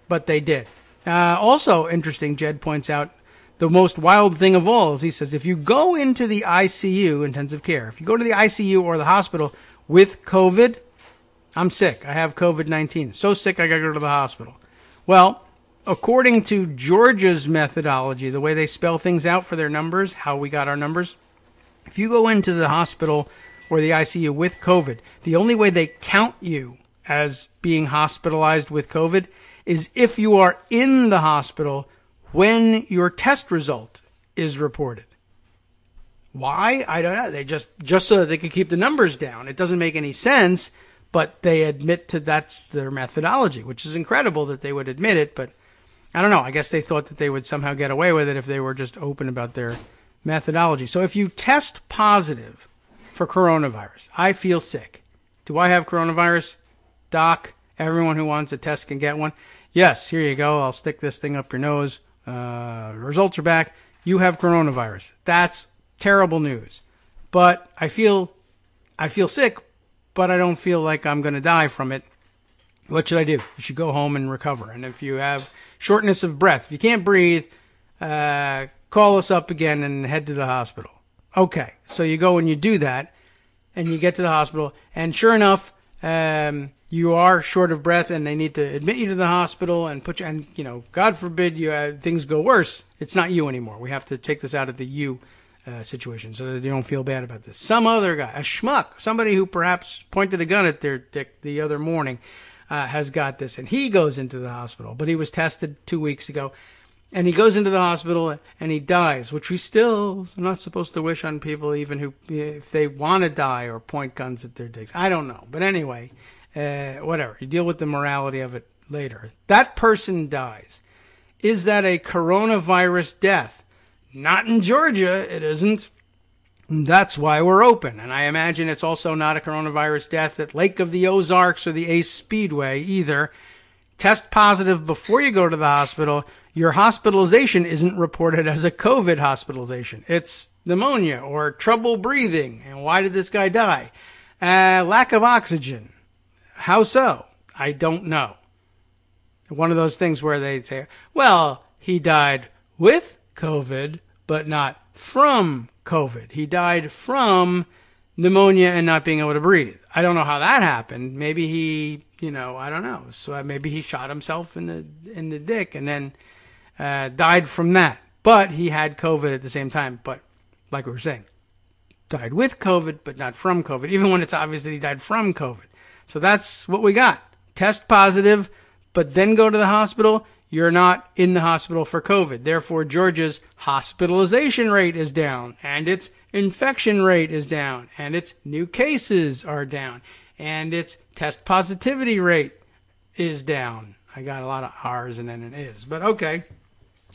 but they did. Also interesting, Jed points out, the most wild thing of all is, he says, if you go into the ICU, intensive care, if you go to the ICU or the hospital with COVID, I'm sick. I have COVID-19. So sick I got to go to the hospital. Well, according to Georgia's methodology, the way they spell things out for their numbers, how we got our numbers, if you go into the hospital or the ICU with COVID, the only way they count you as being hospitalized with COVID is if you are in the hospital when your test result is reported. Why? I don't know. They just so that they can keep the numbers down. It doesn't make any sense, but they admit to that's their methodology, which is incredible that they would admit it. But I don't know. I guess they thought that they would somehow get away with it if they were just open about their methodology. So if you test positive for coronavirus, I feel sick. Do I have coronavirus? Doc, everyone who wants a test can get one. Yes, here you go. I'll stick this thing up your nose. Results are back. You have coronavirus. That's terrible news. But I feel sick, but I don't feel like I'm going to die from it. What should I do? You should go home and recover. And if you have shortness of breath, if you can't breathe, call us up again and head to the hospital. Okay. So you go and you do that and you get to the hospital, and sure enough, you are short of breath and they need to admit you to the hospital and put you, and, you know, God forbid things go worse. It's not you anymore. We have to take this out of the you situation so that you don't feel bad about this. Some other guy, a schmuck, somebody who perhaps pointed a gun at their dick the other morning, has got this, and he goes into the hospital, but he was tested 2 weeks ago, and he goes into the hospital and he dies, which we still are not supposed to wish on people, even who, if they want to die or point guns at their dicks. I don't know. But anyway, whatever. You deal with the morality of it later. That person dies. Is that a coronavirus death? Not in Georgia, it isn't. That's why we're open. And I imagine it's also not a coronavirus death at Lake of the Ozarks or the Ace Speedway either. Test positive before you go to the hospital. Your hospitalization isn't reported as a COVID hospitalization. It's pneumonia or trouble breathing. And why did this guy die? Lack of oxygen. How so? I don't know. One of those things where they say, well, he died with COVID, but not from COVID. He died from pneumonia and not being able to breathe. I don't know how that happened. Maybe he, I don't know. So maybe he shot himself in the dick and then died from that. But he had COVID at the same time. But like we were saying, died with COVID, but not from COVID, even when it's obvious that he died from COVID. So that's what we got. Test positive, but then go to the hospital. You're not in the hospital for COVID. Therefore, Georgia's hospitalization rate is down, and its infection rate is down, and its new cases are down, and its test positivity rate is down. I got a lot of R's and then an is, but okay.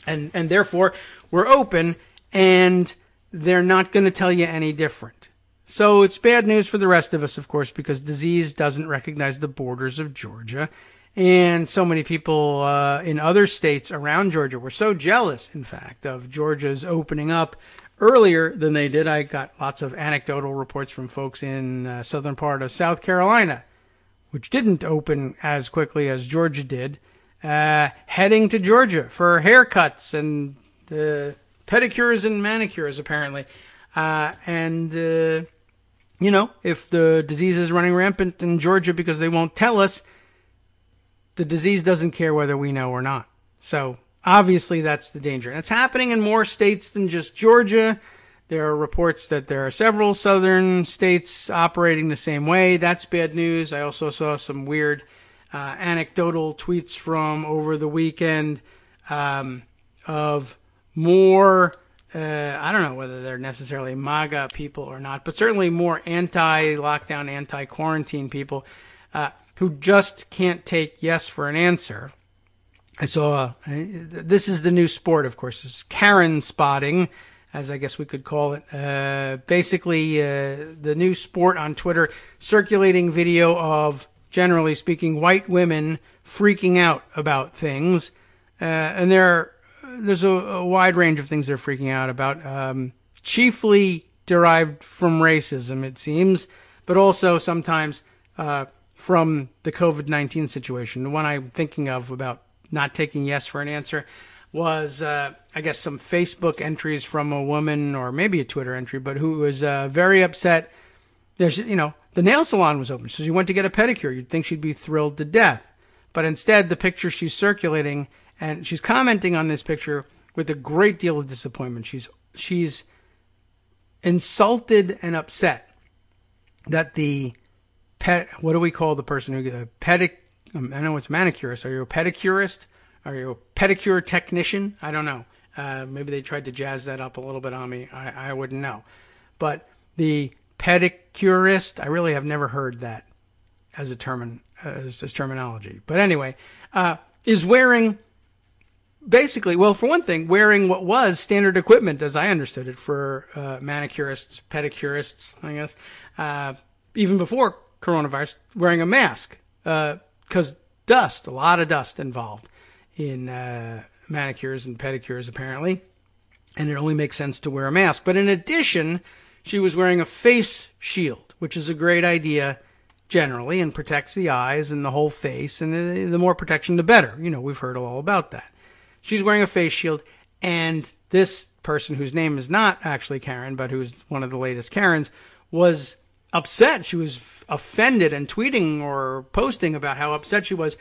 And therefore, we're open, and they're not going to tell you any different. So it's bad news for the rest of us, of course, because disease doesn't recognize the borders of Georgia. And so many people in other states around Georgia were so jealous, in fact, of Georgia's opening up earlier than they did. I got lots of anecdotal reports from folks in southern part of South Carolina, which didn't open as quickly as Georgia did, heading to Georgia for haircuts and pedicures and manicures, apparently. If the disease is running rampant in Georgia because they won't tell us, the disease doesn't care whether we know or not. So obviously that's the danger. And it's happening in more states than just Georgia. There are reports that there are several southern states operating the same way. That's bad news. I also saw some weird anecdotal tweets from over the weekend of more, I don't know whether they're necessarily MAGA people or not, but certainly more anti-lockdown, anti-quarantine people who just can't take yes for an answer. I saw, this is the new sport, of course, it's Karen spotting, as I guess we could call it. Basically, the new sport on Twitter, circulating video of, generally speaking, white women freaking out about things. And there's a wide range of things they're freaking out about, chiefly derived from racism, it seems, but also sometimes from the COVID-19 situation. The one I'm thinking of about not taking yes for an answer was, I guess, some Facebook entries from a woman, or maybe a Twitter entry, but who was very upset. There's, the nail salon was open, so she went to get a pedicure. You'd think she'd be thrilled to death. But instead, the picture she's circulating, and she's commenting on this picture with a great deal of disappointment. She's insulted and upset that the what do we call the person who I know it's manicurist. Are you a pedicurist? Are you a pedicure technician? I don't know. Maybe they tried to jazz that up a little bit on me. I wouldn't know. But the pedicurist, I really have never heard that as a terminology. But anyway, is wearing, basically, well, for one thing, wearing what was standard equipment, as I understood it, for manicurists, pedicurists, I guess, even before coronavirus, wearing a mask, because a lot of dust involved in manicures and pedicures, apparently, and it only makes sense to wear a mask. But in addition, she was wearing a face shield, which is a great idea generally, and protects the eyes and the whole face, and the more protection, the better. We've heard all about that. She's wearing a face shield, and this person, whose name is not actually Karen, but who's one of the latest Karens, was upset. She was offended and tweeting or posting about how upset she was,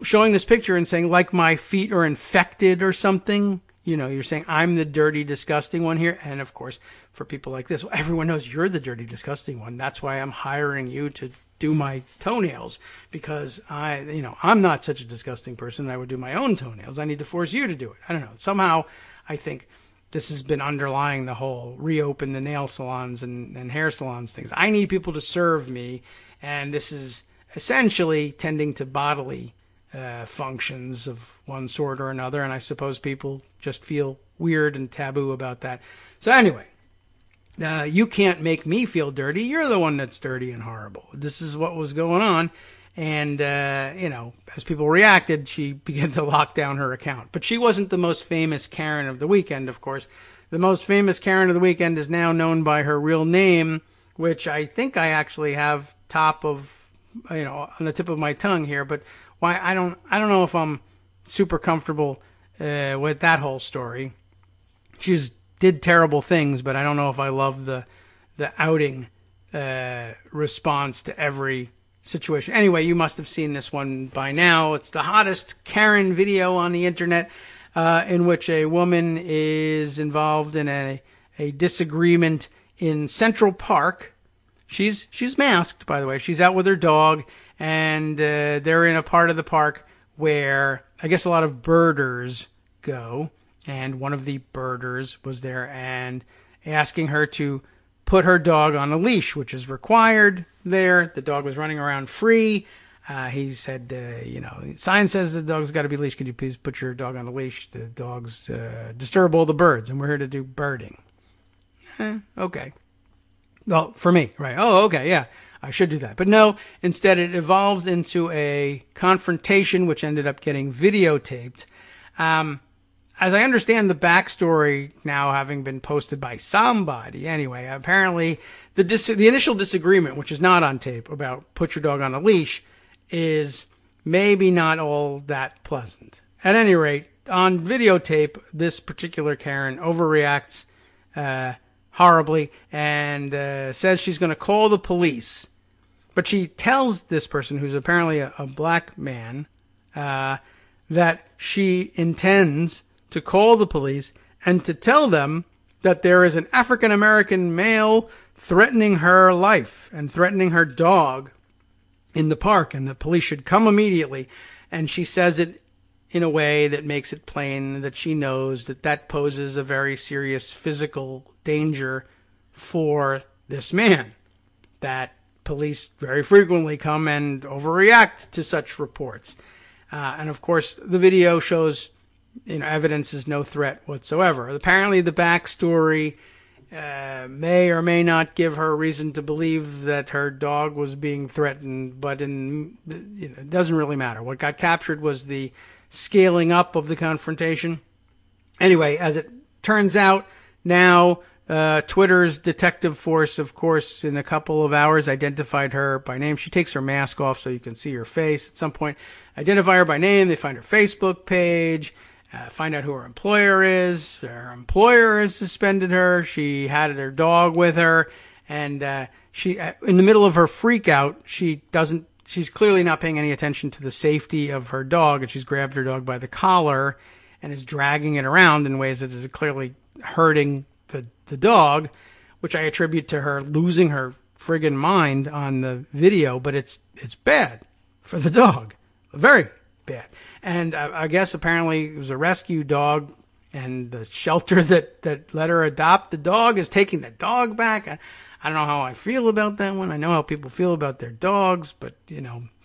showing this picture and saying, like, my feet are infected or something. You're saying I'm the dirty, disgusting one here. And of course, for people like this, well, everyone knows you're the dirty, disgusting one. That's why I'm hiring you to do my toenails, because I'm not such a disgusting person. I would do my own toenails. I need to force you to do it. I don't know. Somehow I think this has been underlying the whole reopen the nail salons and hair salons things. I need people to serve me. And this is essentially tending to bodily functions of one sort or another, and I suppose people just feel weird and taboo about that. So anyway, you can't make me feel dirty. You're the one that's dirty and horrible. This is what was going on, and as people reacted, she began to lock down her account. But she wasn't the most famous Karen of the weekend, of course. The most famous Karen of the weekend is now known by her real name, which I think I actually have on the tip of my tongue here, but why I don't know if I'm super comfortable with that whole story. She did terrible things, but I don't know if I love the outing response to every situation. Anyway, you must have seen this one by now. It's the hottest Karen video on the internet, in which a woman is involved in a disagreement in Central Park. She's masked, by the way. She's out with her dog, and they're in a part of the park where I guess a lot of birders go. And one of the birders was there and asking her to put her dog on a leash, which is required there. The dog was running around free. He said, the sign says the dog's got to be leashed. Could you please put your dog on a leash? The dogs disturb all the birds, and we're here to do birding. Okay. Well, for me, right. Oh, okay, yeah, I should do that. But no, instead it evolved into a confrontation, which ended up getting videotaped. As I understand the backstory now having been posted by somebody, anyway, apparently the initial disagreement, which is not on tape, about put your dog on a leash, is maybe not all that pleasant. At any rate, on videotape, this particular Karen overreacts horribly and says she's going to call the police. But she tells this person, who's apparently a black man, that she intends to call the police and to tell them that there is an African-American male threatening her life and threatening her dog. in the park and the police should come immediately. And she says it in a way that makes it plain that she knows that that poses a very serious physical danger for this man, that police very frequently come and overreact to such reports. And of course, the video shows, evidence is no threat whatsoever. Apparently, the backstory may or may not give her reason to believe that her dog was being threatened, but it doesn't really matter. What got captured was the scaling up of the confrontation. Anyway, as it turns out, now Twitter's detective force, of course, in a couple of hours identified her by name. She takes her mask off so you can see her face at some point. Identify her by name. They find her Facebook page. Find out who her employer is. Her employer has suspended her. She had her dog with her, and she, in the middle of her freak out, she's clearly not paying any attention to the safety of her dog, and she's grabbed her dog by the collar and is dragging it around in ways that is clearly hurting the dog, which I attribute to her losing her friggin' mind on the video, but it's bad for the dog. Very bad. And I guess apparently it was a rescue dog, and the shelter that let her adopt the dog is taking the dog back. I don't know how I feel about that one. I know how people feel about their dogs, but,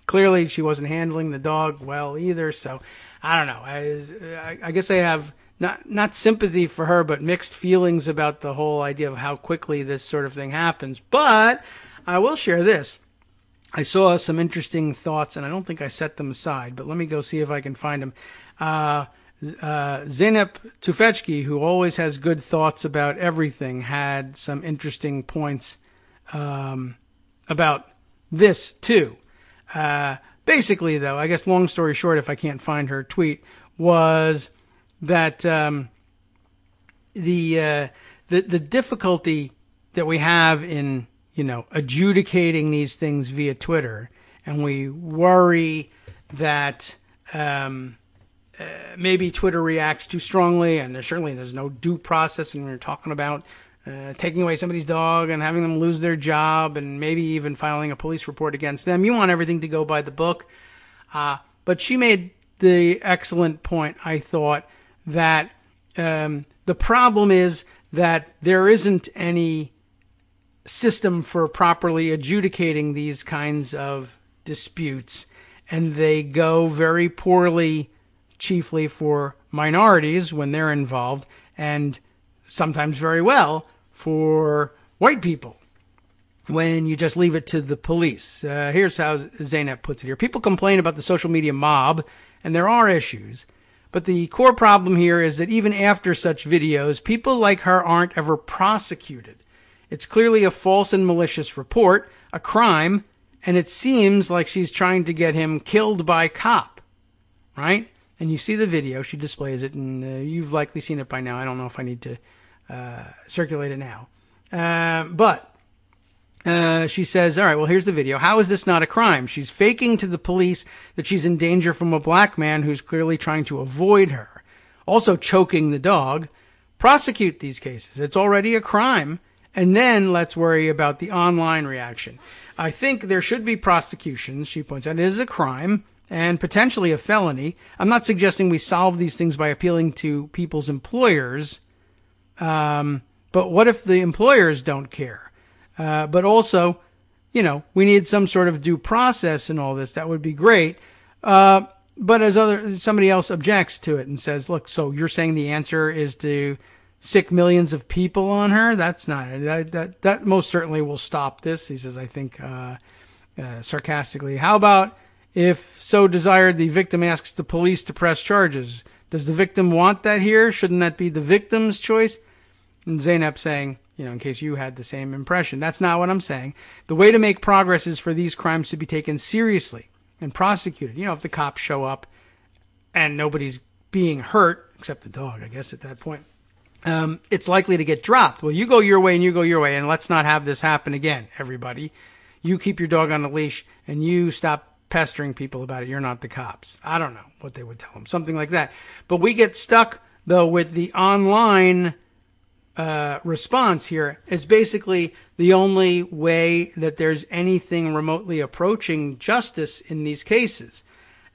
clearly she wasn't handling the dog well either. So I don't know. I guess I have not sympathy for her, but mixed feelings about the whole idea of how quickly this sort of thing happens. But I will share this. I saw some interesting thoughts, and I don't think I set them aside, but let me go see if I can find them. Zeynep Tufekci, who always has good thoughts about everything, had some interesting points about this, too. Basically, though, I guess long story short, if I can't find her tweet, was that the difficulty that we have in adjudicating these things via Twitter, and we worry that maybe Twitter reacts too strongly, and there's no due process, and we're talking about taking away somebody's dog and having them lose their job and maybe even filing a police report against them. You want everything to go by the book. But she made the excellent point, I thought, that the problem is that there isn't any system for properly adjudicating these kinds of disputes, and they go very poorly, chiefly for minorities when they're involved, and sometimes very well for white people when you just leave it to the police. Here's how Zeynep puts it here. People complain about the social media mob, and there are issues, but the core problem here is that even after such videos, people like her aren't ever prosecuted. It's clearly a false and malicious report, a crime, and it seems like she's trying to get him killed by cop, right? And you see the video, she displays it, and you've likely seen it by now. I don't know if I need to circulate it now. But she says, all right, well, here's the video. How is this not a crime? She's faking to the police that she's in danger from a black man who's clearly trying to avoid her. Also choking the dog. Prosecute these cases. It's already a crime. And then let's worry about the online reaction. I think there should be prosecutions. She points out it is a crime and potentially a felony. I'm not suggesting we solve these things by appealing to people's employers. But what if the employers don't care? But also, we need some sort of due process in all this. That would be great. But as somebody else objects to it and says, look, so you're saying the answer is to sick millions of people on her? That's not it. That most certainly will stop this. He says, I think, sarcastically. How about if so desired, the victim asks the police to press charges? Does the victim want that here? Shouldn't that be the victim's choice? And Zeynep saying, in case you had the same impression, that's not what I'm saying. The way to make progress is for these crimes to be taken seriously and prosecuted. If the cops show up and nobody's being hurt, except the dog, I guess, at that point, it's likely to get dropped. Well, you go your way and you go your way, and let's not have this happen again, everybody. You keep your dog on a leash and you stop pestering people about it. You're not the cops. I don't know what they would tell them. Something like that. But we get stuck, though, with the online response here is basically the only way that there's anything remotely approaching justice in these cases.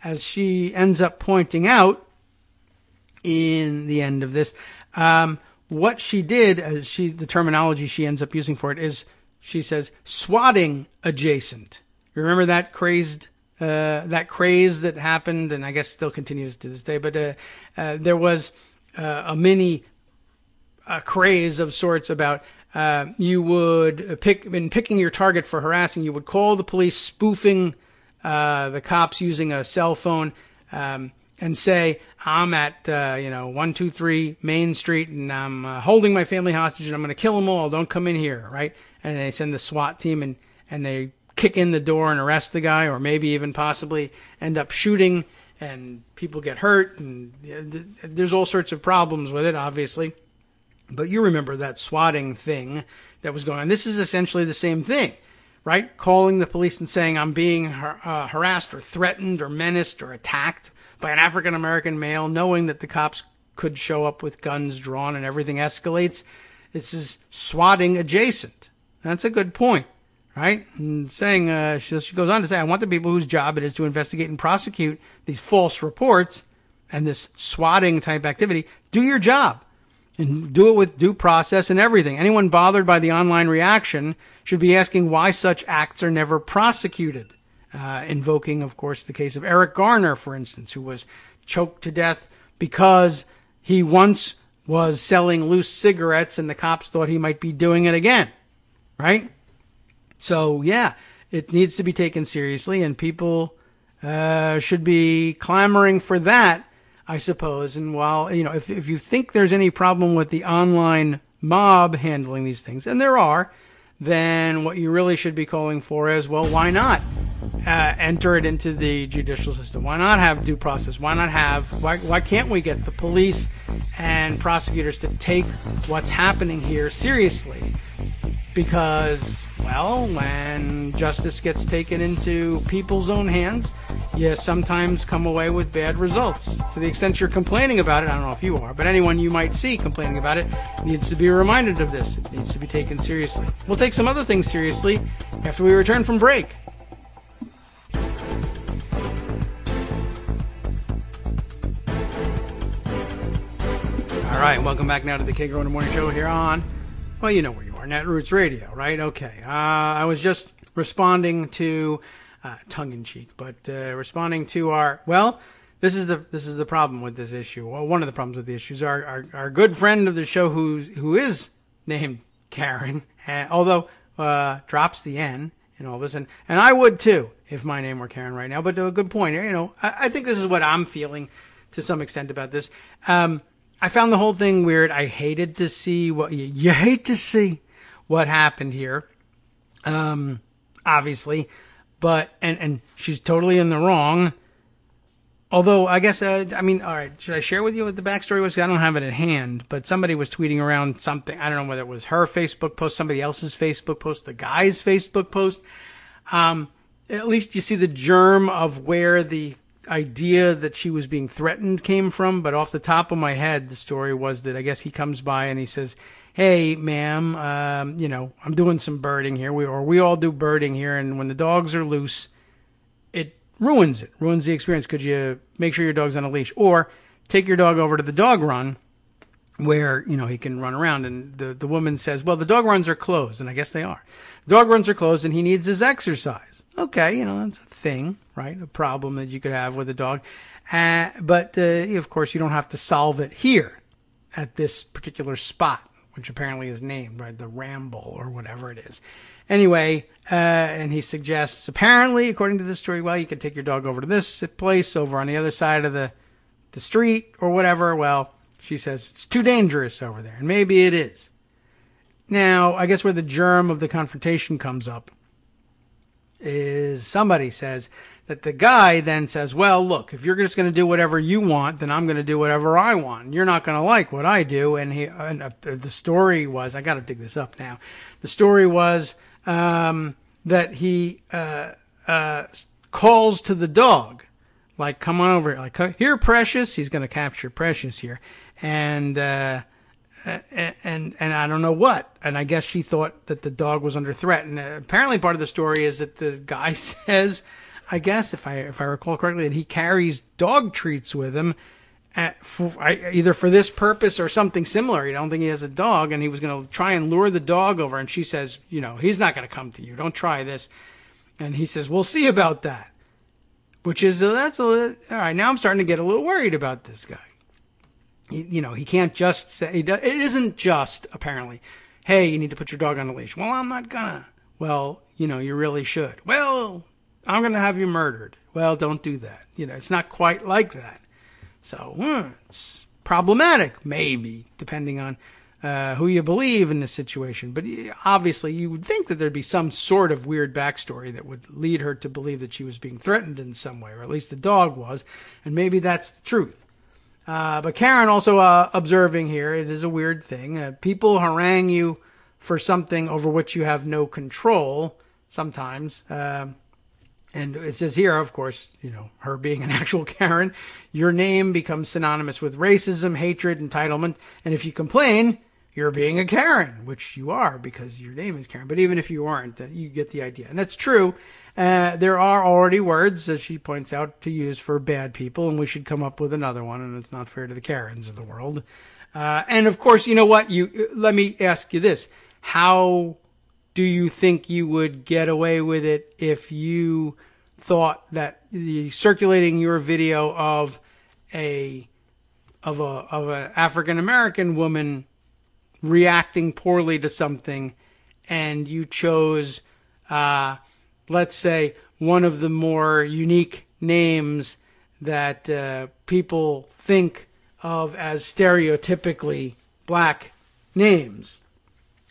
As she ends up pointing out in the end of this, what she did, the terminology she ends up using for it is, she says, swatting adjacent. Remember that craze that happened, and I guess still continues to this day, but there was a mini craze of sorts about you would in picking your target for harassing, you would call the police spoofing the cops using a cell phone, and say, I'm at, 123 Main Street, and I'm holding my family hostage, and I'm going to kill them all. Don't come in here, right? And they send the SWAT team, and they kick in the door and arrest the guy, or maybe even possibly end up shooting, and people get hurt, and there's all sorts of problems with it, obviously. But you remember that swatting thing that was going on. This is essentially the same thing, right? Calling the police and saying, I'm being harassed or threatened or menaced or attacked by an African-American male, knowing that the cops could show up with guns drawn and everything escalates. This is swatting adjacent. That's a good point, right? And saying, she goes on to say, I want the people whose job it is to investigate and prosecute these false reports and this swatting type activity, do your job and do it with due process and everything. Anyone bothered by the online reaction should be asking why such acts are never prosecuted. Invoking, of course, the case of Eric Garner, for instance, who was choked to death because he once was selling loose cigarettes and the cops thought he might be doing it again, right? So, yeah, it needs to be taken seriously, and people should be clamoring for that, I suppose. And while, if you think there's any problem with the online mob handling these things, and there are, then what you really should be calling for is, well, why not enter it into the judicial system? Why not have due process? Why can't we get the police and prosecutors to take what's happening here seriously? Because, well, when justice gets taken into people's own hands, you sometimes come away with bad results. To the extent you're complaining about it, I don't know if you are, but anyone you might see complaining about it needs to be reminded of this. It needs to be taken seriously. We'll take some other things seriously after we return from break. All right, welcome back now to the Kagro in the Morning Show here on, well, you know where you are, Netroots Radio, right? Okay. I was just responding to, tongue-in-cheek, but responding to this is the problem with this issue. Well, one of the problems with the issues, our good friend of the show who is named Karen, although drops the N in all this, and I would too if my name were Karen right now. But a good point. I think this is what I'm feeling to some extent about this. I found the whole thing weird. I hated to see what you hate to see what happened here. Obviously, but and she's totally in the wrong. Although I guess all right. Should I share with you what the backstory was? I don't have it at hand, but somebody was tweeting around something. I don't know whether it was her Facebook post, somebody else's Facebook post, the guy's Facebook post. At least you see the germ of where the idea that she was being threatened came from. But off the top of my head, the story was that I guess he comes by and he says, hey, ma'am, I'm doing some birding here. We all do birding here. And when the dogs are loose, it ruins the experience. Could you make sure your dog's on a leash, or take your dog over to the dog run where, he can run around? And the woman says, well, the dog runs are closed. And I guess they are. The dog runs are closed and he needs his exercise. Okay. That's a thing, right? A problem that you could have with a dog. But of course you don't have to solve it here at this particular spot, which apparently is named, right? The Ramble or whatever it is. Anyway, and he suggests, apparently, according to this story, well, you can take your dog over to this place over on the other side of the street or whatever. Well, she says it's too dangerous over there. And maybe it is. Now, I guess where the germ of the confrontation comes up is somebody says that the guy then says, well, look, if you're just going to do whatever you want, then I'm going to do whatever I want. You're not going to like what I do. And the story was, I got to dig this up now. The story was that he calls to the dog, like, come on over, like, here, Precious. He's going to capture Precious here. And and I don't know what. And I guess she thought that the dog was under threat. And apparently part of the story is that the guy says, I guess, if I recall correctly, that he carries dog treats with him either for this purpose or something similar. You don't think he has a dog, and he was going to try and lure the dog over. And she says, he's not going to come to you. Don't try this. And he says, we'll see about that. Which is, all right, now I'm starting to get a little worried about this guy. He can't just say, it isn't just, apparently, hey, you need to put your dog on a leash. Well, I'm not gonna. Well, you really should. Well, I'm gonna have you murdered. Well, don't do that. It's not quite like that. So, it's problematic, maybe, depending on who you believe in this situation. But obviously, you would think that there'd be some sort of weird backstory that would lead her to believe that she was being threatened in some way, or at least the dog was, and maybe that's the truth. But Karen also observing here, it is a weird thing. People harangue you for something over which you have no control sometimes. And it says here, of course, her being an actual Karen, your name becomes synonymous with racism, hatred, entitlement. And if you complain, you're being a Karen, which you are because your name is Karen. But even if you aren't, you get the idea. And that's true. There are already words, as she points out, to use for bad people, and we should come up with another one, and it's not fair to the Karens of the world. And of course, you know what? Let me ask you this. How do you think you would get away with it if you thought that circulating your video of an African American woman reacting poorly to something, and you chose, let's say, one of the more unique names that people think of as stereotypically black names,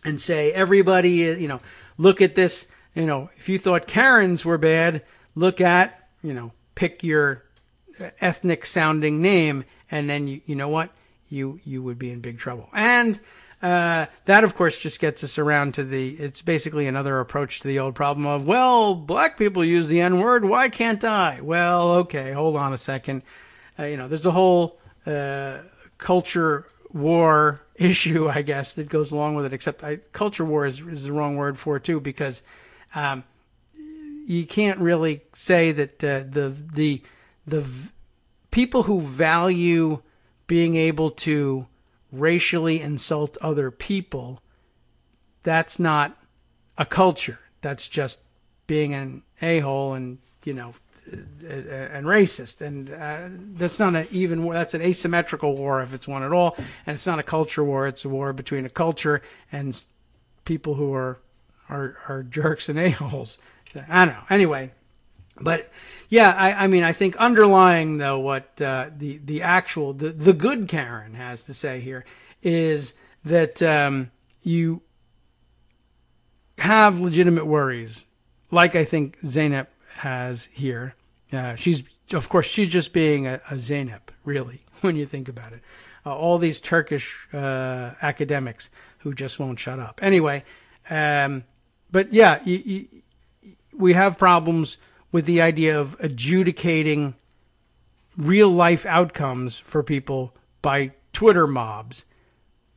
and say, everybody, look at this, if you thought Karens were bad, look at, pick your ethnic sounding name, and then you know what? You would be in big trouble. And that, of course, just gets us around to it's basically another approach to the old problem of, well, black people use the N-word, why can't I? Well, okay, hold on a second. There's a whole culture war issue, I guess, that goes along with it, except culture war is the wrong word for it, too, because you can't really say that the people who value being able to racially insult other people, that's not a culture. That's just being an a-hole and, and racist. And that's not that's an asymmetrical war if it's one at all. And it's not a culture war. It's a war between a culture and people who are jerks and a-holes. I don't know. Anyway, but yeah, I think underlying though what the good Karen has to say here is that you have legitimate worries, like I think Zeynep has here. She's just being a Zeynep, really, when you think about it. All these Turkish academics who just won't shut up. Anyway, but yeah, we have problems with the idea of adjudicating real life outcomes for people by Twitter mobs.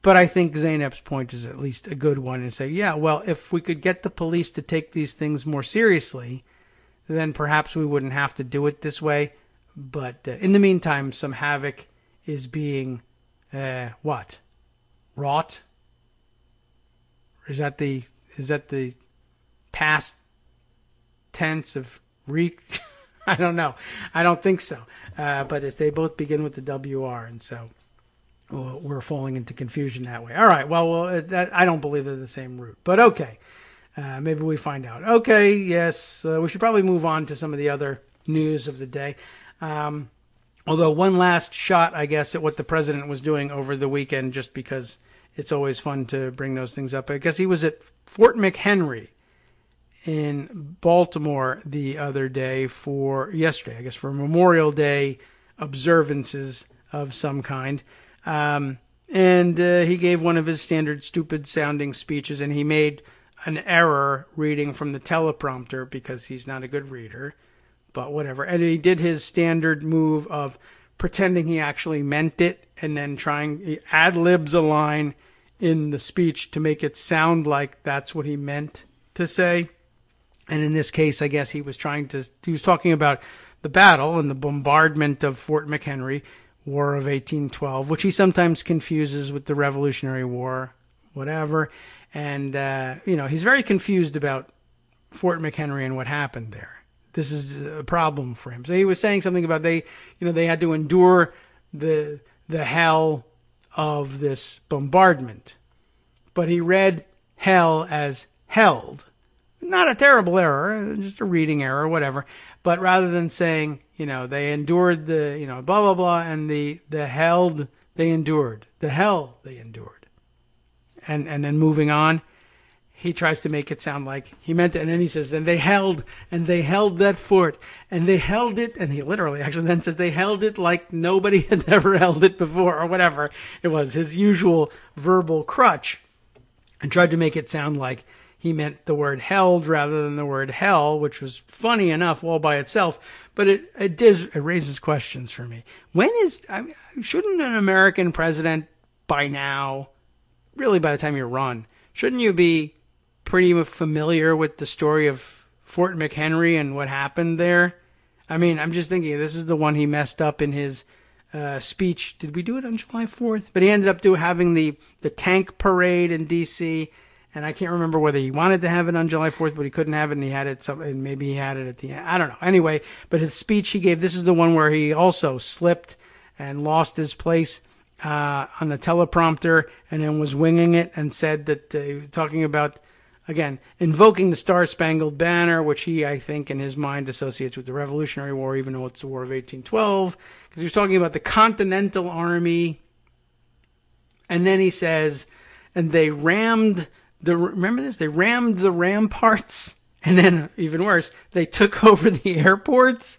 But I think Zeynep's point is at least a good one and say, yeah, well, if we could get the police to take these things more seriously, then perhaps we wouldn't have to do it this way. But in the meantime, some havoc is being, wrought? Is that the past tense of I don't know. I don't think so. But they both begin with the WR, and so we're falling into confusion that way. All right. Well, I don't believe they're the same root, but okay. Maybe we find out. Okay. Yes. We should probably move on to some of the other news of the day. Although one last shot, I guess, at what the president was doing over the weekend, just because it's always fun to bring those things up. I guess he was at Fort McHenry in Baltimore the other day for Memorial Day observances of some kind. And he gave one of his standard stupid sounding speeches, and he made an error reading from the teleprompter because he's not a good reader, but whatever. And he did his standard move of pretending he actually meant it and then he ad-libs a line in the speech to make it sound like that's what he meant to say. And in this case, I guess he was talking about the battle and the bombardment of Fort McHenry, War of 1812, which he sometimes confuses with the Revolutionary War, whatever. And, he's very confused about Fort McHenry and what happened there. This is a problem for him. So he was saying something about they had to endure the hell of this bombardment. But he read hell as held. Not a terrible error, just a reading error, whatever. But rather than saying, they endured the, blah, blah, blah, and the held they endured, the hell they endured. And then moving on, he tries to make it sound like he meant it. And then he says, and they held that fort, and they held it. And he literally actually then says they held it like nobody had ever held it before, or whatever it was, his usual verbal crutch, and tried to make it sound like he meant the word held rather than the word hell, which was funny enough all by itself, but it raises questions for me. Shouldn't an American president by now, really by the time you run, shouldn't you be pretty familiar with the story of Fort McHenry and what happened there? I mean, I'm just thinking this is the one he messed up in his speech. Did we do it on July 4th? But he ended up having the tank parade in D.C., and I can't remember whether he wanted to have it on July 4th, but he couldn't have it, and he had it, and maybe he had it at the end. I don't know. Anyway, but his speech he gave, this is the one where he also slipped and lost his place on the teleprompter, and then was winging it and said that he was talking about, again, invoking the Star-Spangled Banner, which he, I think, in his mind associates with the Revolutionary War, even though it's the War of 1812, because he was talking about the Continental Army, and then he says, and they rammed remember this? They rammed the ramparts, and then, even worse, they took over the airports.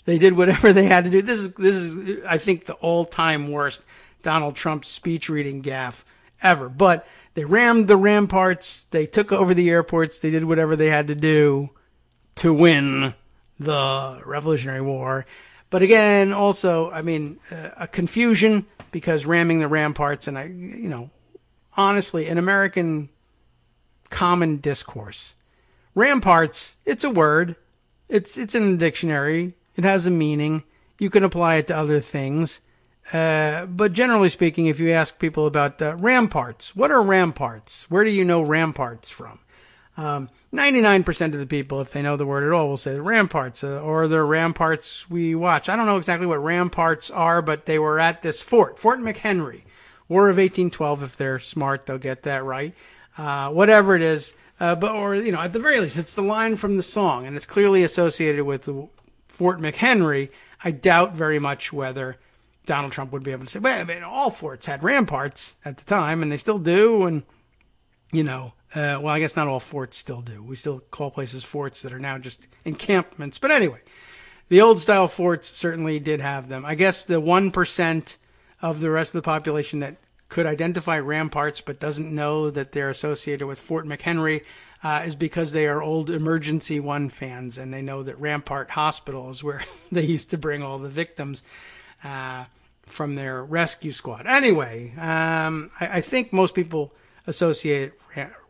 They did whatever they had to do. This is, I think, the all-time worst Donald Trump speech reading gaffe ever. But they rammed the ramparts. They took over the airports. They did whatever they had to do to win the Revolutionary War. But again, also, a confusion, because ramming the ramparts, and honestly, an American common discourse. Ramparts, it's a word. It's in the dictionary. It has a meaning. You can apply it to other things. But generally speaking, if you ask people about ramparts, what are ramparts? Where do you know ramparts from? 99% of the people, if they know the word at all, will say the ramparts, or the ramparts we watch. I don't know exactly what ramparts are, but they were at this Fort McHenry, War of 1812. If they're smart, they'll get that right. Whatever it is, at the very least, it's the line from the song, and it's clearly associated with Fort McHenry. I doubt very much whether Donald Trump would be able to say, well, all forts had ramparts at the time, and they still do, and, well, I guess not all forts still do. We still call places forts that are now just encampments. But anyway, the old-style forts certainly did have them. I guess the 1% of the rest of the population that could identify ramparts but doesn't know that they're associated with Fort McHenry is because they are old Emergency One fans, and they know that Rampart Hospital is where they used to bring all the victims from their rescue squad. Anyway, I think most people associate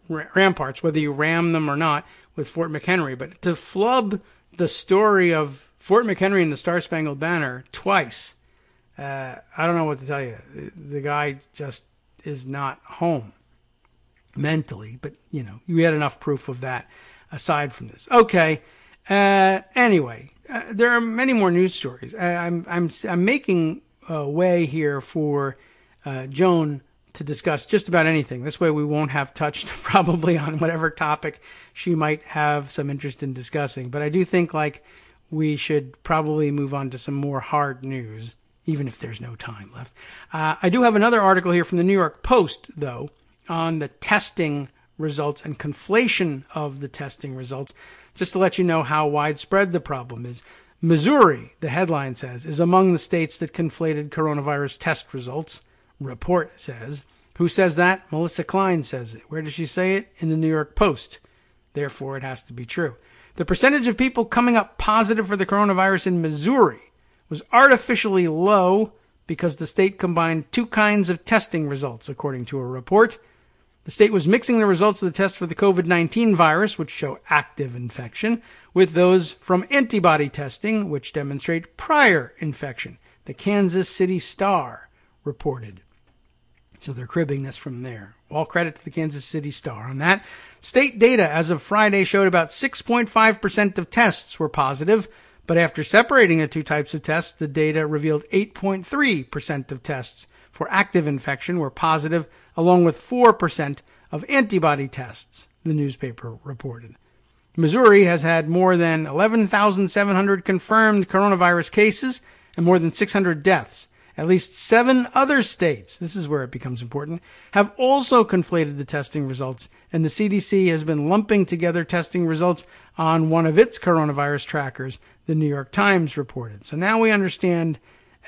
ramparts, whether you ram them or not, with Fort McHenry. But to flub the story of Fort McHenry and the Star-Spangled Banner twice, I don't know what to tell you. The guy just is not home mentally, but you had enough proof of that aside from this. Okay. Anyway, there are many more news stories. I'm making a way here for Joan to discuss just about anything. This way we won't have touched probably on whatever topic she might have some interest in discussing. But I do think we should probably move on to some more hard news, even if there's no time left. I do have another article here from the New York Post, though, on the testing results and conflation of the testing results, just to let you know how widespread the problem is. Missouri, the headline says, is among the states that conflated coronavirus test results, report says. Who says that? Melissa Klein says it. Where does she say it? In the New York Post. Therefore, it has to be true. The percentage of people coming up positive for the coronavirus in Missouri was artificially low because the state combined two kinds of testing results, according to a report. The state was mixing the results of the test for the COVID-19 virus, which show active infection, with those from antibody testing, which demonstrate prior infection. The Kansas City Star reported. So they're cribbing this from there. All credit to the Kansas City Star on that. State data as of Friday showed about 6.5% of tests were positive, but after separating the two types of tests, the data revealed 8.3% of tests for active infection were positive, along with 4% of antibody tests, the newspaper reported. Missouri has had more than 11,700 confirmed coronavirus cases and more than 600 deaths. At least 7 other states, this is where it becomes important, have also conflated the testing results, and the CDC has been lumping together testing results on one of its coronavirus trackers, the New York Times reported. So now we understand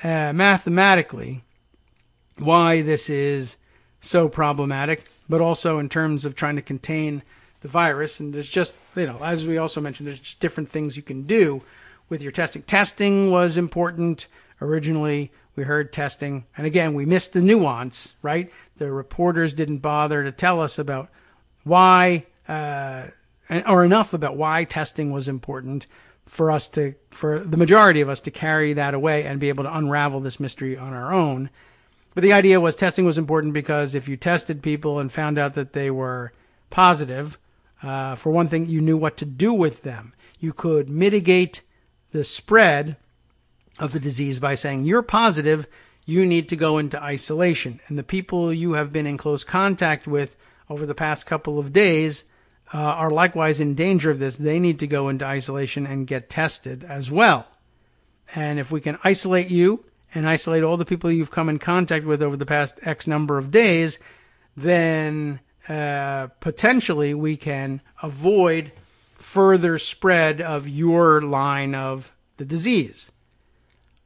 mathematically why this is so problematic, but also in terms of trying to contain the virus. And there's just, as we also mentioned, there's just different things you can do with your testing. Testing was important originally. We heard testing, and again, we missed the nuance, right? The reporters didn't bother to tell us about why, or enough about why testing was important for the majority of us to carry that away and be able to unravel this mystery on our own. But the idea was testing was important because if you tested people and found out that they were positive, for one thing, you knew what to do with them. You could mitigate the spread of the disease by saying, you're positive, you need to go into isolation. And the people you have been in close contact with over the past couple of days are likewise in danger of this. They need to go into isolation and get tested as well. And if we can isolate you and isolate all the people you've come in contact with over the past X number of days, then potentially we can avoid further spread of your line of the disease.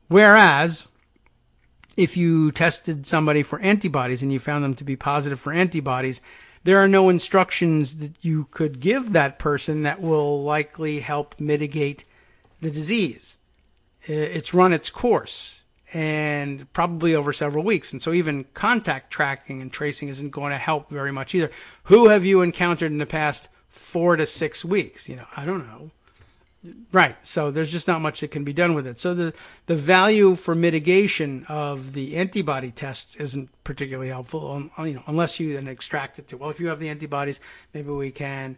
Whereas, if you tested somebody for antibodies and you found them to be positive for antibodies, there are no instructions that you could give that person that will likely help mitigate the disease. It's run its course, and probably over several weeks. And so even contact tracking and tracing isn't going to help very much either. Who have you encountered in the past 4 to 6 weeks? I don't know. Right. So there's just not much that can be done with it. So the value for mitigation of the antibody tests isn't particularly helpful, unless you then extract it to, well, if you have the antibodies, maybe we can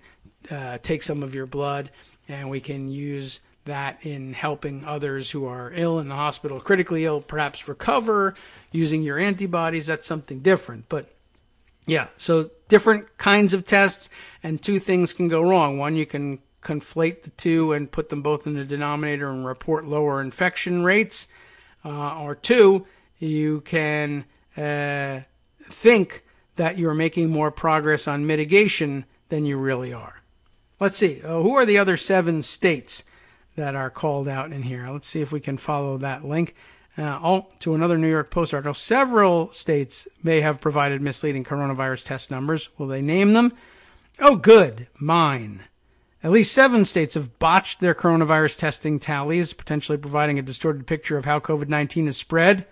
take some of your blood and we can use that in helping others who are ill in the hospital, critically ill, perhaps recover using your antibodies. That's something different. But yeah, so different kinds of tests, and two things can go wrong. One, you can conflate the two and put them both in the denominator and report lower infection rates. Or two, you can think that you're making more progress on mitigation than you really are. Let's see. Who are the other 7 states that are called out in here? Let's see if we can follow that link. To another New York Post article. Several states may have provided misleading coronavirus test numbers. Will they name them? Oh, good. Mine. At least 7 states have botched their coronavirus testing tallies, potentially providing a distorted picture of how COVID-19 is spread.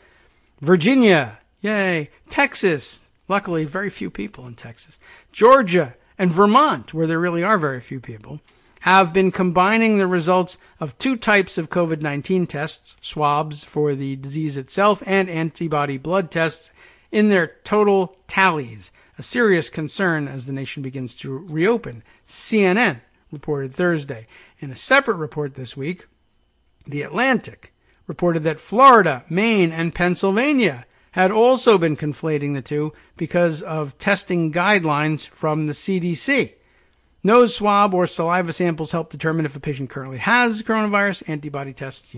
Virginia, yay. Texas, luckily very few people in Texas. Georgia and Vermont, where there really are very few people, have been combining the results of 2 types of COVID-19 tests, swabs for the disease itself and antibody blood tests, in their total tallies. A serious concern as the nation begins to reopen. CNN reported Thursday. In a separate report this week, The Atlantic reported that Florida, Maine, and Pennsylvania had also been conflating the two because of testing guidelines from the CDC. Nose swab or saliva samples help determine if a patient currently has coronavirus. Antibody tests,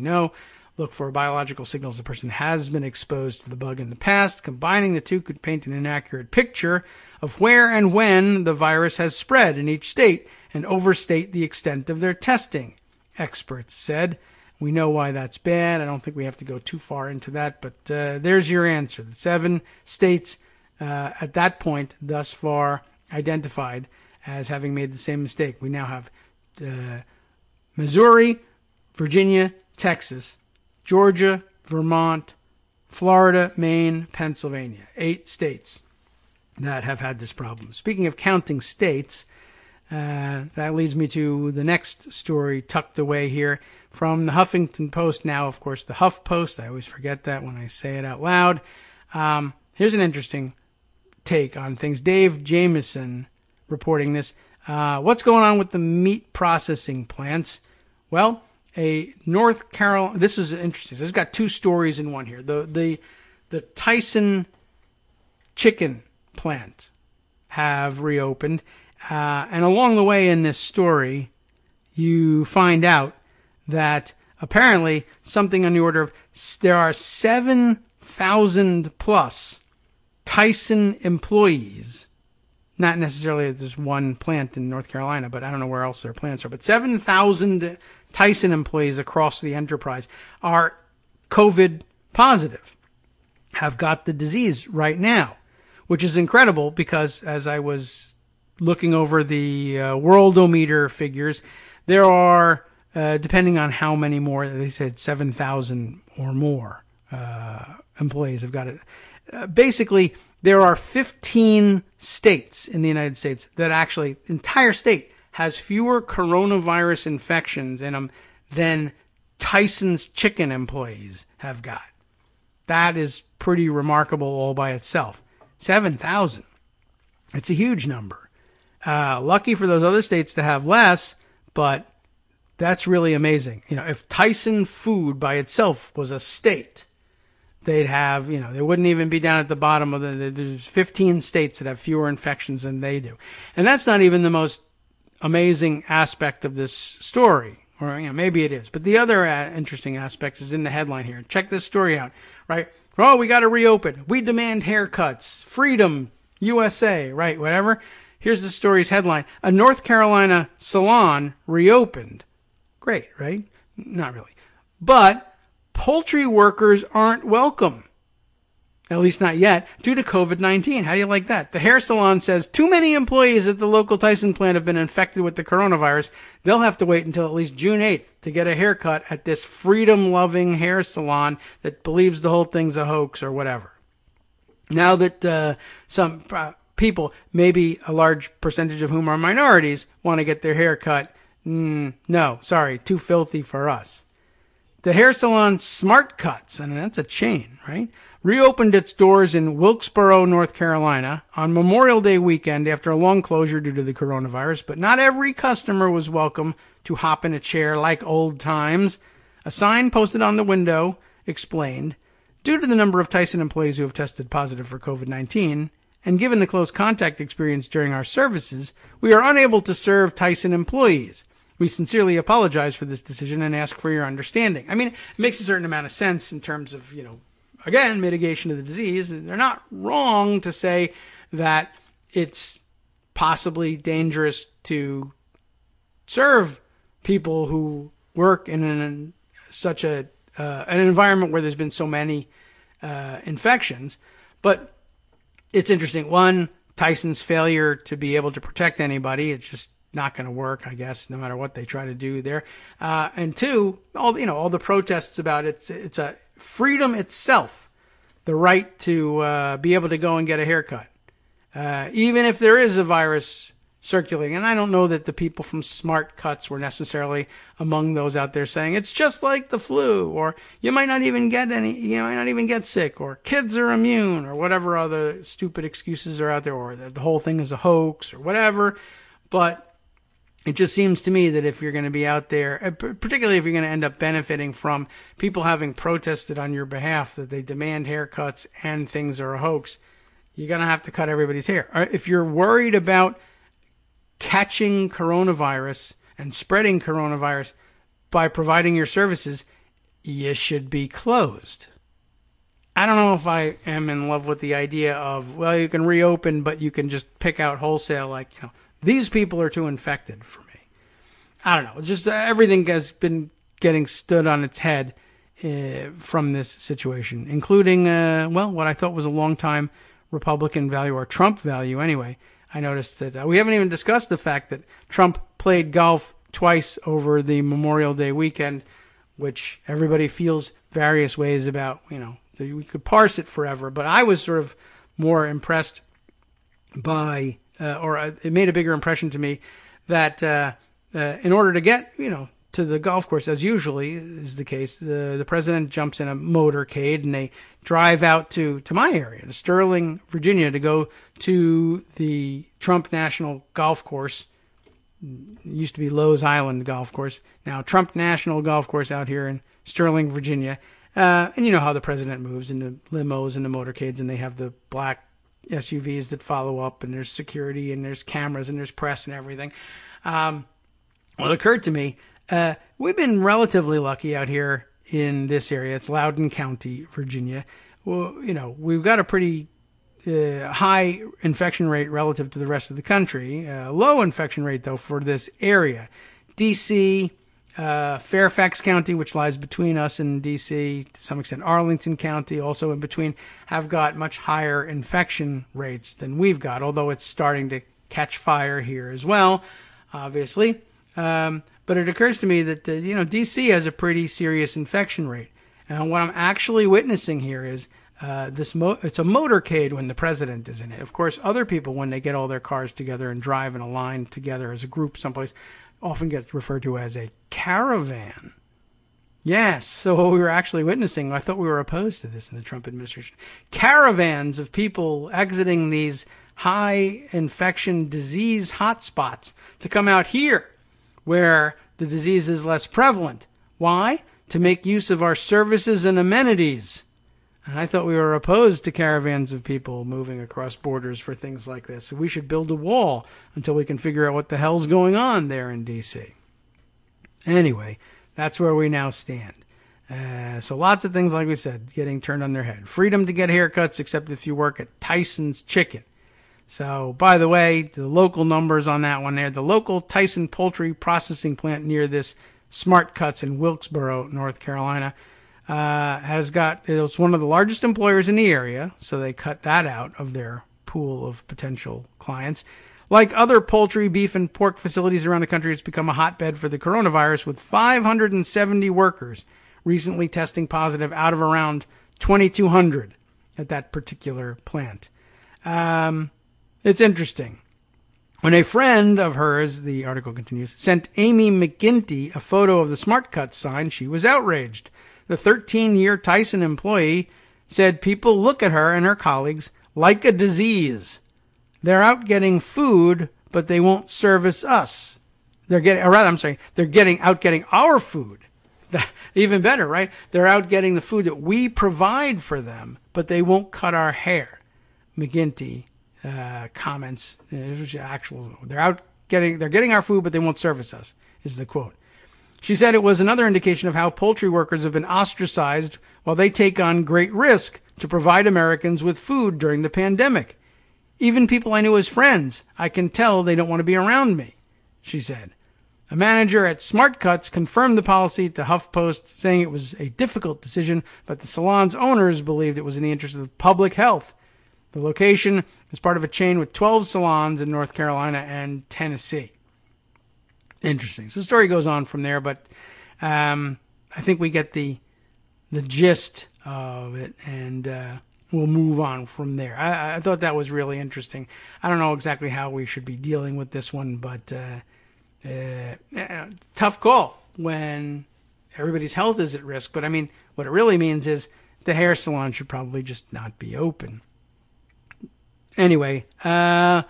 look for biological signals the person has been exposed to the bug in the past. Combining the two could paint an inaccurate picture of where and when the virus has spread in each state and overstate the extent of their testing, experts said. We know why that's bad. I don't think we have to go too far into that, but there's your answer. The 7 states at that point thus far identified as having made the same mistake. We now have Missouri, Virginia, Texas, Georgia, Vermont, Florida, Maine, Pennsylvania. 8 states that have had this problem. Speaking of counting states, that leads me to the next story tucked away here from the Huffington Post. Now, of course, the Huff Post. I always forget that when I say it out loud. Here's an interesting take on things. Dave Jameson reporting this. What's going on with the meat processing plants? Well, a North Carolina, this is interesting. This has got 2 stories in one here. The Tyson chicken plant have reopened. And along the way in this story, you find out that apparently something on the order of there are 7,000 plus Tyson employees. Not necessarily at this one plant in North Carolina, but I don't know where else their plants are. But 7,000 Tyson employees across the enterprise are COVID positive, have got the disease right now, which is incredible because as I was looking over the Worldometer figures, there are, depending on how many more, they said 7,000 or more employees have got it. Basically, there are 15 states in the United States that actually, entire state, has fewer coronavirus infections in them than Tyson's chicken employees have got. That is pretty remarkable all by itself. 7,000. It's a huge number. Lucky for those other states to have less, but that's really amazing. You know, if Tyson Food by itself was a state, they'd have, you know, they wouldn't even be down at the bottom of there's 15 states that have fewer infections than they do. And that's not even the most amazing aspect of this story. Or, you know, maybe it is. But the other interesting aspect is in the headline here. Check this story out, right? Oh, we got to reopen. We demand haircuts. Freedom, USA, right? Whatever. Here's the story's headline. A North Carolina salon reopened. Great, right? Not really. But poultry workers aren't welcome. At least not yet, due to COVID-19. How do you like that? The hair salon says too many employees at the local Tyson plant have been infected with the coronavirus. They'll have to wait until at least June 8th to get a haircut at this freedom-loving hair salon that believes the whole thing's a hoax or whatever. Now that some people, maybe a large percentage of whom are minorities, want to get their hair cut, no, sorry, too filthy for us. The hair salon Smart Cuts, and that's a chain, right, reopened its doors in Wilkesboro, North Carolina on Memorial Day weekend after a long closure due to the coronavirus, but not every customer was welcome to hop in a chair like old times. A sign posted on the window explained, due to the number of Tyson employees who have tested positive for COVID-19, and given the close contact experience during our services, we are unable to serve Tyson employees. We sincerely apologize for this decision and ask for your understanding. I mean, it makes a certain amount of sense in terms of, you know, again, mitigation of the disease. They're not wrong to say that it's possibly dangerous to serve people who work in such an environment where there's been so many infections. But it's interesting. One, Tyson's failure to be able to protect anybody. It's just not going to work, I guess, no matter what they try to do there. And two, all the protests about it. It's a freedom itself, the right to be able to go and get a haircut, even if there is a virus circulating. And I don't know that the people from Smart Cuts were necessarily among those out there saying it's just like the flu, or you might not even get sick, or kids are immune, or whatever other stupid excuses are out there, or that the whole thing is a hoax, or whatever. But it just seems to me that if you're going to be out there, particularly if you're going to end up benefiting from people having protested on your behalf that they demand haircuts and things are a hoax, you're going to have to cut everybody's hair. If you're worried about catching coronavirus and spreading coronavirus by providing your services, you should be closed. I don't know if I am in love with the idea of, well, you can reopen, but you can just pick out wholesale, like, you know, these people are too infected for me. I don't know. Just everything has been getting stood on its head from this situation, including, what I thought was a long-time Republican value, or Trump value anyway. I noticed that we haven't even discussed the fact that Trump played golf twice over the Memorial Day weekend, which everybody feels various ways about, we could parse it forever, but I was sort of more impressed by, it made a bigger impression to me that in order to get, to the golf course, as usually is the case, the president jumps in a motorcade and they drive out to my area, to Sterling, Virginia, to go to the Trump National Golf Course. It used to be Lowe's Island Golf Course. Now Trump National Golf Course out here in Sterling, Virginia. And you know how the president moves in the limos and the motorcades, and they have the black SUVs that follow up, and there's security, and there's cameras, and there's press and everything. Well, it occurred to me, we've been relatively lucky out here in this area. It's Loudoun County, Virginia. Well, we've got a pretty high infection rate relative to the rest of the country. Low infection rate, though, for this area. D.C., Fairfax County, which lies between us and D.C., to some extent Arlington County, also in between, have got much higher infection rates than we've got, although it's starting to catch fire here as well, obviously. But it occurs to me that, D.C. has a pretty serious infection rate. And what I'm actually witnessing here is it's a motorcade when the president is in it. Of course, other people, when they get all their cars together and drive in a line together as a group someplace, often gets referred to as a caravan. Yes, so what we were actually witnessing, I thought we were opposed to this in the Trump administration. Caravans of people exiting these high infection disease hotspots to come out here where the disease is less prevalent. Why? To make use of our services and amenities. And I thought we were opposed to caravans of people moving across borders for things like this. So we should build a wall until we can figure out what the hell's going on there in D.C. Anyway, that's where we now stand. So lots of things, like we said, getting turned on their head. Freedom to get haircuts, except if you work at Tyson's Chicken. So, by the way, the local numbers on that one there, the local Tyson poultry processing plant near this Smart Cuts in Wilkesboro, North Carolina, it's one of the largest employers in the area, so they cut that out of their pool of potential clients. Like other poultry, beef, and pork facilities around the country, it's become a hotbed for the coronavirus, with 570 workers recently testing positive out of around 2,200 at that particular plant. It's interesting. When a friend of hers, the article continues, sent Amy McGinty a photo of the Smart Cut sign, she was outraged. The 13-year Tyson employee said people look at her and her colleagues like a disease. They're out getting food, but they won't service us. They're getting out getting our food. Even better, right? They're out getting the food that we provide for them, but they won't cut our hair. McGinty comments, they're getting our food, but they won't service us, is the quote. She said it was another indication of how poultry workers have been ostracized while they take on great risk to provide Americans with food during the pandemic. Even people I knew as friends, I can tell they don't want to be around me, she said. A manager at Smart Cuts confirmed the policy to HuffPost, saying it was a difficult decision, but the salon's owners believed it was in the interest of public health. The location is part of a chain with 12 salons in North Carolina and Tennessee. Interesting. So the story goes on from there, but I think we get the gist of it, and we'll move on from there. I thought that was really interesting. I don't know exactly how we should be dealing with this one, but tough call when everybody's health is at risk. But I mean, what it really means is the hair salon should probably just not be open. Anyway, there's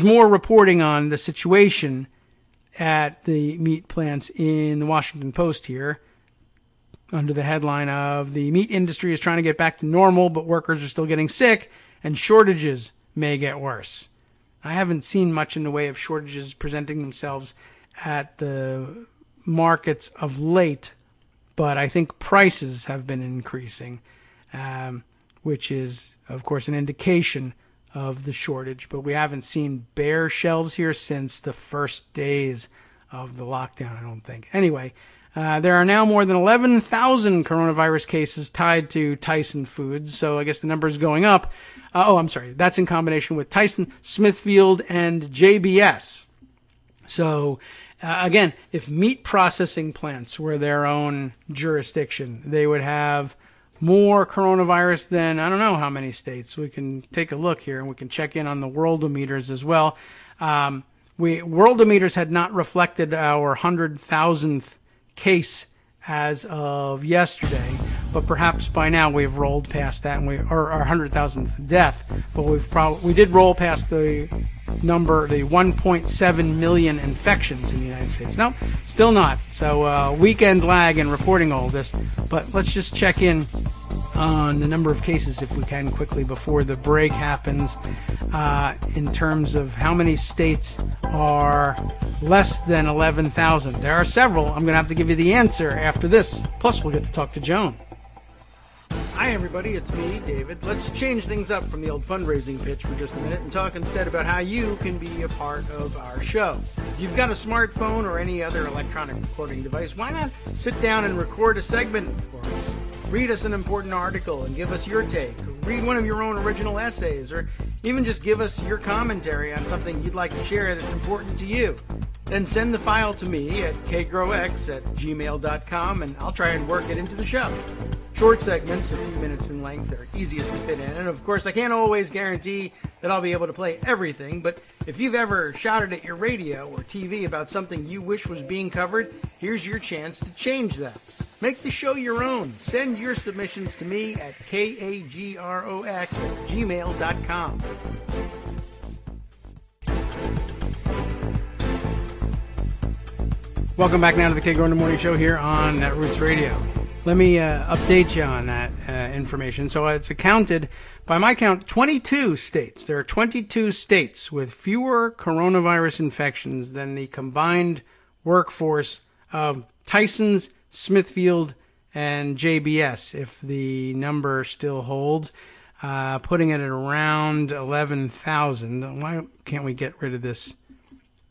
more reporting on the situation at the meat plants in the Washington Post here, under the headline of "The meat industry is trying to get back to normal, but workers are still getting sick and shortages may get worse." I haven't seen much in the way of shortages presenting themselves at the markets of late, but I think prices have been increasing, which is, of course, an indication of the shortage. But we haven't seen bare shelves here since the first days of the lockdown, I don't think. Anyway, there are now more than 11,000 coronavirus cases tied to Tyson Foods, so I guess the number is going up. That's in combination with Tyson, Smithfield, and JBS. So Again, if meat processing plants were their own jurisdiction, they would have more coronavirus than I don't know how many states. We can take a look here, and we can check in on the worldometers as well. Worldometers had not reflected our 100,000th case as of yesterday, but perhaps by now we've rolled past that, and or our 100,000th death. But we did roll past the number, the 1.7 million infections in the United States. No, still not. So weekend lag in reporting all this. But let's just check in on the number of cases, if we can, quickly before the break happens, in terms of how many states are less than 11,000. There are several. I'm going to have to give you the answer after this. Plus, we'll get to talk to Joan. Hi, everybody. It's me, David. Let's change things up from the old fundraising pitch for just a minute and talk instead about how you can be a part of our show. If you've got a smartphone or any other electronic recording device, why not sit down and record a segment for us? Read us an important article and give us your take. Read one of your own original essays, or even just give us your commentary on something you'd like to share that's important to you. Then send the file to me at kagrox@gmail.com, and I'll try and work it into the show. Short segments, a few minutes in length, are easiest to fit in. And of course, I can't always guarantee that I'll be able to play everything, but if you've ever shouted at your radio or TV about something you wish was being covered, here's your chance to change that. Make the show your own. Send your submissions to me at kagrox@gmail.com. Welcome back now to the Kagro in the Morning Show here on Netroots Radio. Let me update you on that information. So it's counted, by my count, 22 states. There are 22 states with fewer coronavirus infections than the combined workforce of Tyson's, Smithfield, and JBS, if the number still holds, putting it at around 11,000. Why can't we get rid of this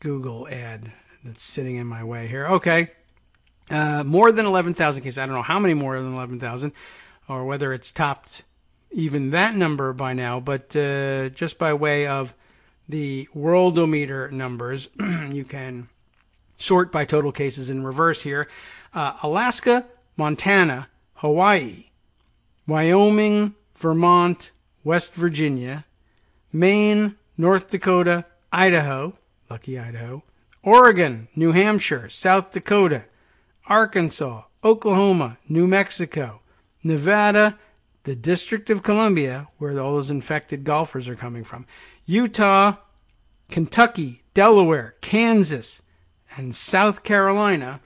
Google ad that's sitting in my way here? Okay. More than 11,000 cases. I don't know how many more than 11,000, or whether it's topped even that number by now, but just by way of the Worldometer numbers, you can sort by total cases in reverse here. Alaska, Montana, Hawaii, Wyoming, Vermont, West Virginia, Maine, North Dakota, Idaho, lucky Idaho, Oregon, New Hampshire, South Dakota, Arkansas, Oklahoma, New Mexico, Nevada, the District of Columbia, where all those infected golfers are coming from, Utah, Kentucky, Delaware, Kansas, and South Carolina.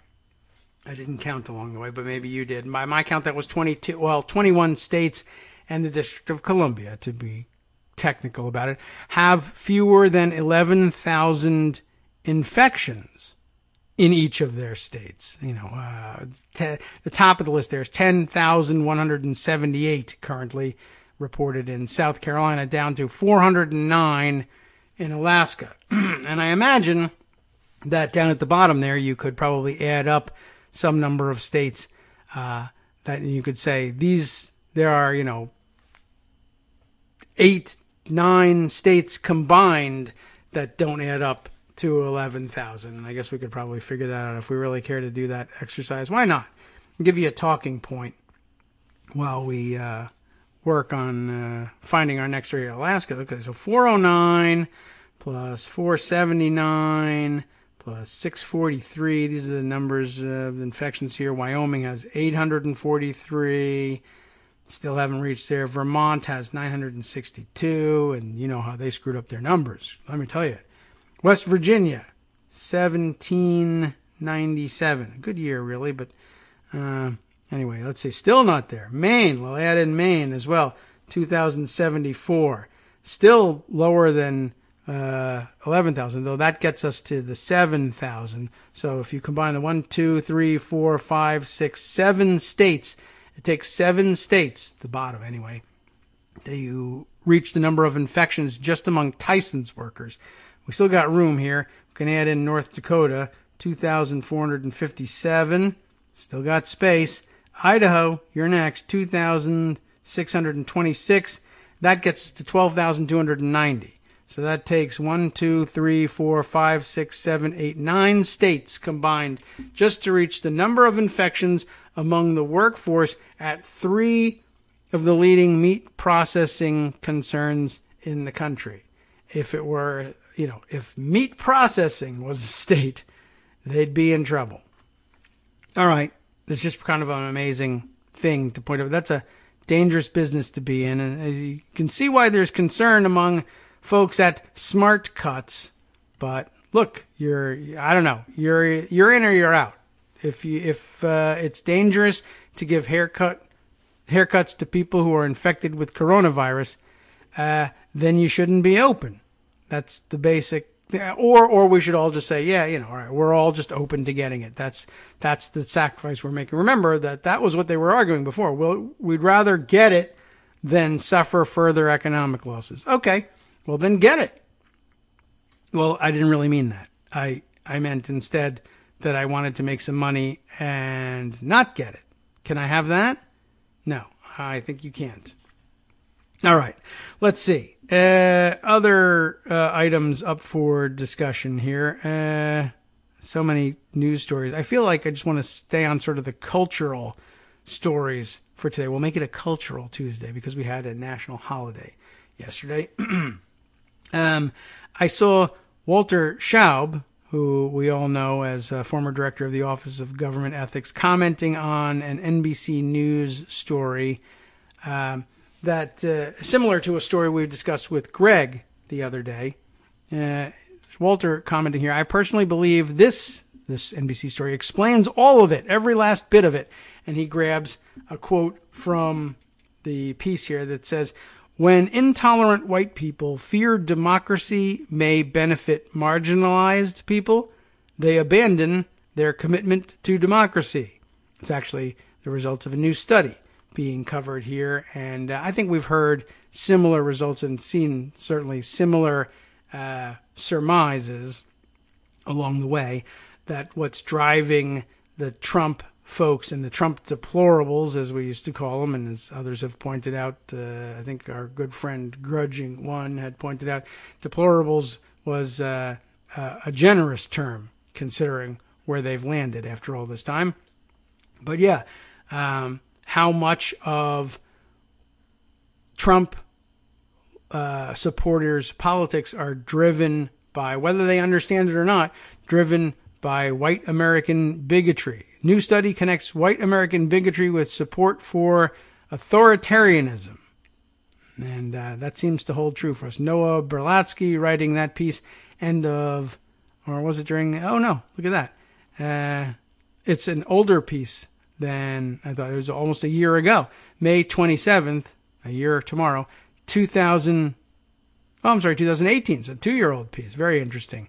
I didn't count along the way, but maybe you did. By my count, that was 21 states, and the District of Columbia, to be technical about it, have fewer than 11,000 infections in each of their states. You know, the top of the list there is 10,178 currently reported in South Carolina, down to 409 in Alaska. And I imagine that down at the bottom there, you could probably add up some number of states that you could say there are, 8, 9 states combined that don't add up to 11,000. And I guess we could probably figure that out if we really care to do that exercise. Why not? I'll give you a talking point while we work on finding our next area, Alaska. Okay, so 409 plus 479 plus 643. These are the numbers of infections here. Wyoming has 843. Still haven't reached there. Vermont has 962, and you know how they screwed up their numbers. Let me tell you. West Virginia, 1797. Good year, really, but anyway, let's see. Still not there. Maine, we'll add in Maine as well, 2,074. Still lower than 11,000, though that gets us to the 7,000. So if you combine the 1, 2, 3, 4, 5, 6, 7 states, it takes 7 states, the bottom anyway, to reach the number of infections just among Tyson's workers. We still got room here. We can add in North Dakota, 2,457. Still got space. Idaho, you're next, 2,626. That gets to 12,290. So that takes 1, 2, 3, 4, 5, 6, 7, 8, 9 states combined just to reach the number of infections among the workforce at 3 of the leading meat processing concerns in the country. If it were, if meat processing was a state, they'd be in trouble. All right. It's just kind of an amazing thing to point out. That's a dangerous business to be in. And you can see why there's concern among folks at Smart Cuts. But look, I don't know. You're in or you're out. If it's dangerous to give haircuts to people who are infected with coronavirus, then you shouldn't be open. That's the basic. Or we should all just say, all right, we're all just open to getting it. That's the sacrifice we're making. Remember that was what they were arguing before. Well, we'd rather get it than suffer further economic losses. Okay, well then get it. Well, I didn't really mean that. I meant instead that I wanted to make some money and not get it. Can I have that? No, I think you can't. All right, let's see. Other items up for discussion here. So many news stories. I feel like I just want to stay on sort of the cultural stories for today. We'll make it a cultural Tuesday because we had a national holiday yesterday. I saw Walter Schaub, who we all know as former director of the Office of Government Ethics, commenting on an NBC News story that similar to a story we discussed with Greg the other day. Walter commenting here, I personally believe this NBC story explains all of it, every last bit of it. And he grabs a quote from the piece here that says, when intolerant white people fear democracy may benefit marginalized people, they abandon their commitment to democracy. It's actually the result of a new study being covered here. And I think we've heard similar results and seen certainly similar surmises along the way that what's driving the Trump folks and the Trump deplorables, as we used to call them, and as others have pointed out, I think our good friend Grudging One had pointed out, deplorables was a generous term considering where they've landed after all this time. But yeah, how much of Trump supporters' politics are driven by, whether they understand it or not, driven by white American bigotry. New study connects white American bigotry with support for authoritarianism. And that seems to hold true for us. Noah Berlatsky writing that piece, or was it during, oh no, look at that. It's an older piece than I thought. It was almost a year ago. May 27th, a year tomorrow, 2018. So 2-year-old piece. Very interesting.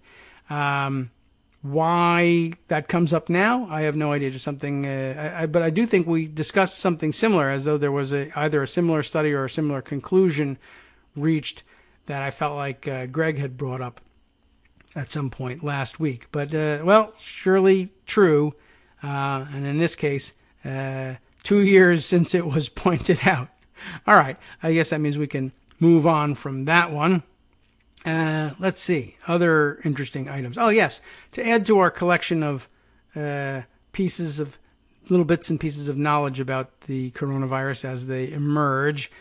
Why that comes up now, I have no idea. Just something, but I do think we discussed something similar, as though there was either a similar study or a similar conclusion reached that I felt like Greg had brought up at some point last week. But, well, surely true. And in this case, 2 years since it was pointed out. All right. I guess that means we can move on from that one. Let's see. Other interesting items. Oh, yes. To add to our collection of pieces of little bits and pieces of knowledge about the coronavirus as they emerge,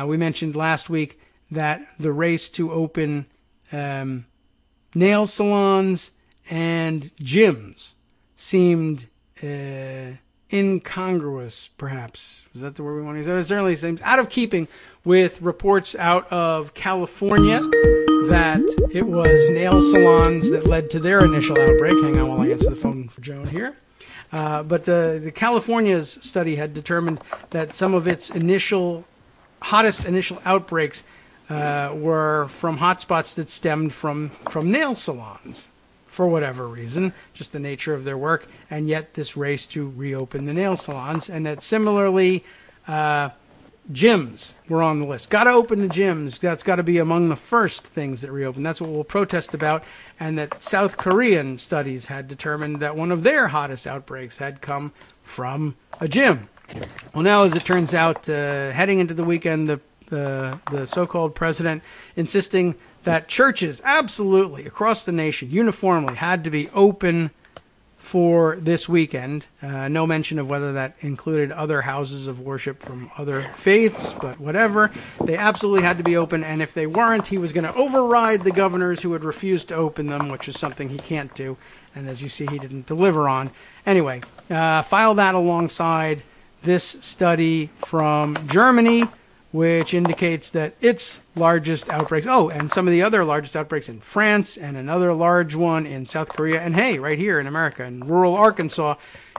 we mentioned last week that the race to open nail salons and gyms seemed incongruous, perhaps. Is that the word we want to use? It certainly seems out of keeping with reports out of California that it was nail salons that led to their initial outbreak. Hang on while I answer the phone for Joan here. But the California's study had determined that some of its hottest initial outbreaks were from hotspots that stemmed from nail salons for whatever reason, just the nature of their work, and yet this race to reopen the nail salons, and that similarly gyms were on the list. Got to open the gyms. That's got to be among the first things that reopen. That's what we'll protest about, and that South Korean studies had determined that one of their hottest outbreaks had come from a gym. Well, now, as it turns out, heading into the weekend, the so-called president insisting that churches absolutely across the nation uniformly had to be open for this weekend. No mention of whether that included other houses of worship from other faiths, but whatever. They absolutely had to be open, and if they weren't, he was going to override the governors who had refused to open them, which is something he can't do. And as you see, he didn't deliver on. Anyway, file that alongside this study from Germany, which indicates that its largest outbreaks, and some of the other largest outbreaks in France and another large one in South Korea, and hey, right here in America, in rural Arkansas,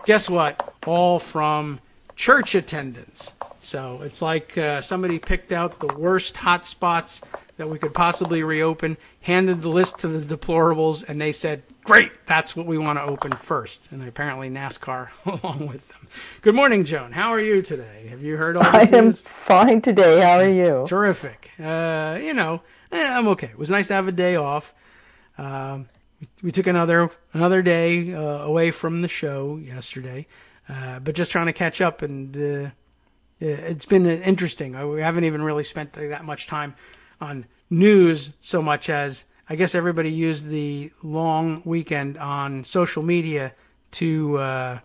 guess what? All from church attendance. So it's like somebody picked out the worst hot spots that we could possibly reopen, handed the list to the deplorables, and they said, great, that's what we want to open first. And apparently NASCAR along with them. Good morning, Joan. How are you today? Have you heard all this news? I am fine today. How are you? Terrific. I'm okay. It was nice to have a day off. We took another day away from the show yesterday, but just trying to catch up, and it's been interesting. We haven't even really spent that much time on news so much as I guess everybody used the long weekend on social media to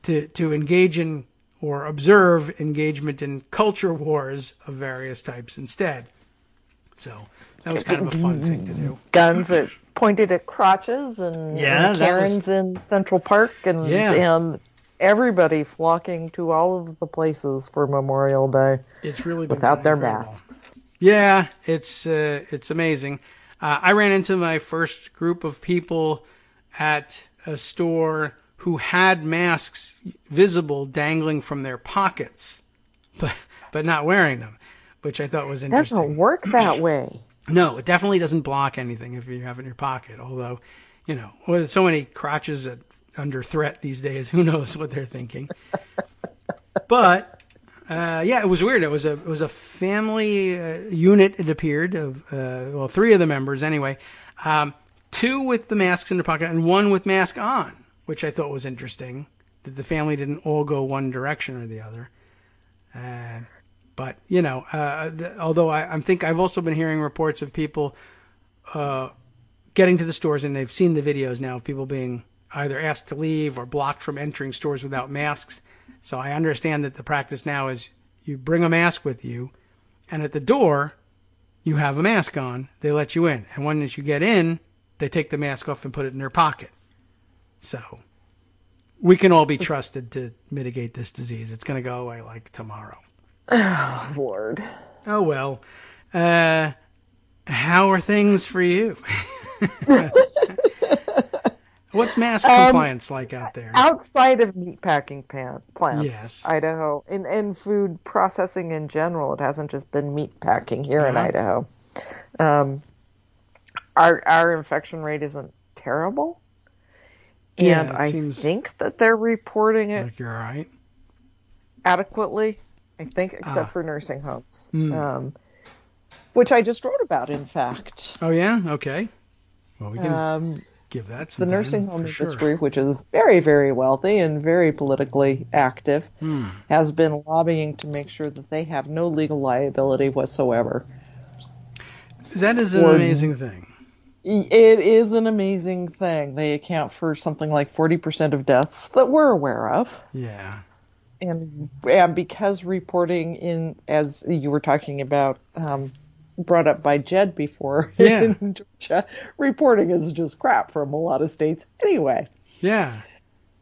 engage in or observe engagement in culture wars of various types instead. So that was kind of a fun thing to do. Guns that pointed at crotches and Karens in Central Park and everybody flocking to all of the places for Memorial Day. It's really been without their incredible. masks. Yeah, it's amazing. I ran into my first group of people at a store who had masks visible dangling from their pockets, but not wearing them, which I thought was interesting. It doesn't work that way. No, it definitely doesn't block anything if you have it in your pocket. Although, with so many crotches under threat these days, who knows what they're thinking. But it was weird. It was a family unit. It appeared of three of the members anyway. Two with the masks in their pocket and one with mask on, which I thought was interesting. That the family didn't all go one direction or the other. But although I've also been hearing reports of people getting to the stores, and they've seen the videos now of people being either asked to leave or blocked from entering stores without masks. So I understand that the practice now is you bring a mask with you, and at the door, you have a mask on. They let you in. And once you get in, they take the mask off and put it in their pocket. So we can all be trusted to mitigate this disease. It's going to go away like tomorrow. Oh, Lord. Oh, well. How are things for you? What's mask compliance like out there? Outside of meatpacking plants, yes. Idaho, and food processing in general, it hasn't just been meatpacking here in Idaho. Our infection rate isn't terrible, and I think that they're reporting it like you're all right. adequately. I think, except for nursing homes, which I just wrote about, in fact. Oh yeah, okay. Well, we can. Give that some the nursing home industry, sure. which is very, very wealthy and very politically active, has been lobbying to make sure that they have no legal liability whatsoever. That is an amazing thing. It is an amazing thing. They account for something like 40% of deaths that we're aware of. Yeah. And because reporting as you were talking about, brought up by Jed before in Georgia, reporting is just crap from a lot of states anyway. Yeah,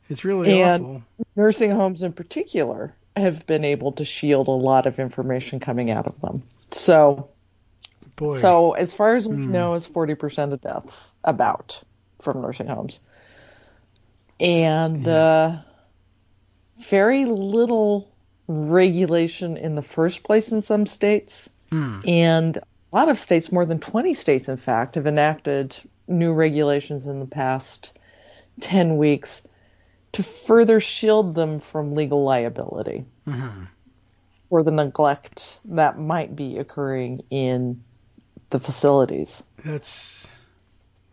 it's really awful. Nursing homes in particular have been able to shield a lot of information coming out of them. So as far as we know, it's 40% of deaths from nursing homes. And very little regulation in the first place in some states. And a lot of states, more than 20 states, in fact, have enacted new regulations in the past 10 weeks to further shield them from legal liability for the neglect that might be occurring in the facilities. That's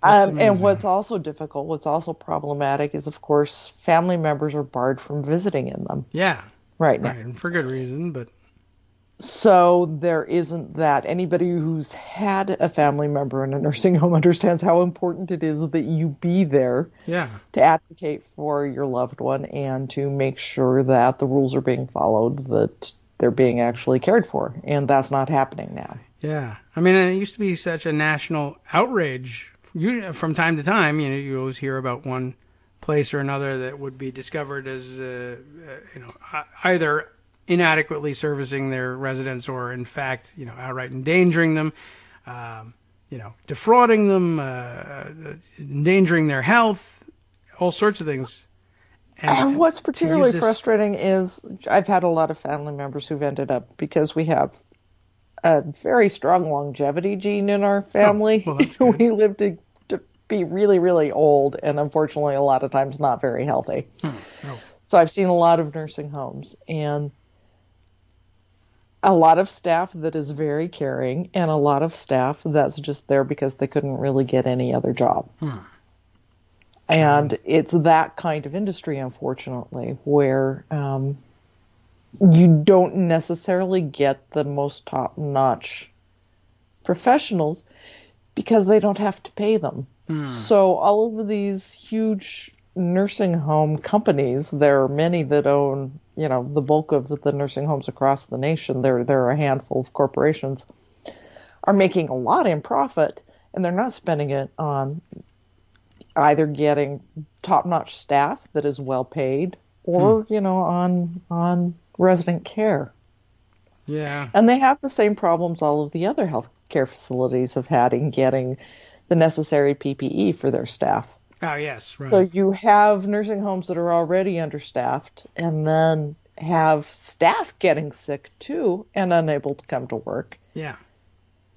and what's also difficult, what's also problematic is, of course, family members are barred from visiting in them. Yeah. Right now. And for good reason, but... So there isn't that. Anybody who's had a family member in a nursing home understands how important it is that you be there Yeah. to advocate for your loved one and to make sure that the rules are being followed, that they're being actually cared for. And that's not happening now. Yeah. I mean, it used to be such a national outrage. From time to time, you always hear about one place or another that would be discovered as, either inadequately servicing their residents or, in fact, outright endangering them, defrauding them, endangering their health, all sorts of things. And what's particularly frustrating is I've had a lot of family members who've ended up, because we have a very strong longevity gene in our family. Oh, well, that's good. We live to be really, really old and unfortunately a lot of times not very healthy. Oh. So I've seen a lot of nursing homes and a lot of staff that is very caring and a lot of staff that's just there because they couldn't really get any other job. And it's that kind of industry, unfortunately, where you don't necessarily get the most top-notch professionals because they don't have to pay them. So all of these huge nursing home companies, there are many that own, the bulk of the nursing homes across the nation. There are a handful of corporations are making a lot in profit, and they're not spending it on either getting top-notch staff that is well paid or, on resident care. Yeah. And they have the same problems all of the other healthcare facilities have had in getting the necessary PPE for their staff. Oh, yes, right. So you have nursing homes that are already understaffed and then have staff getting sick too and unable to come to work. Yeah.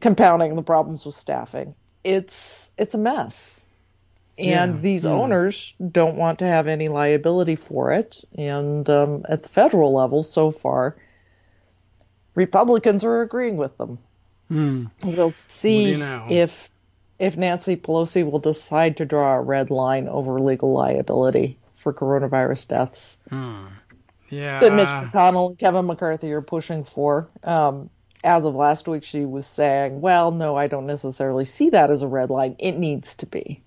Compounding the problems with staffing. It's a mess. And these owners don't want to have any liability for it. And at the federal level, so far, Republicans are agreeing with them. We'll see if Nancy Pelosi will decide to draw a red line over legal liability for coronavirus deaths. Yeah. That Mitch McConnell and Kevin McCarthy are pushing for. As of last week, she was saying, well, no, I don't necessarily see that as a red line. It needs to be.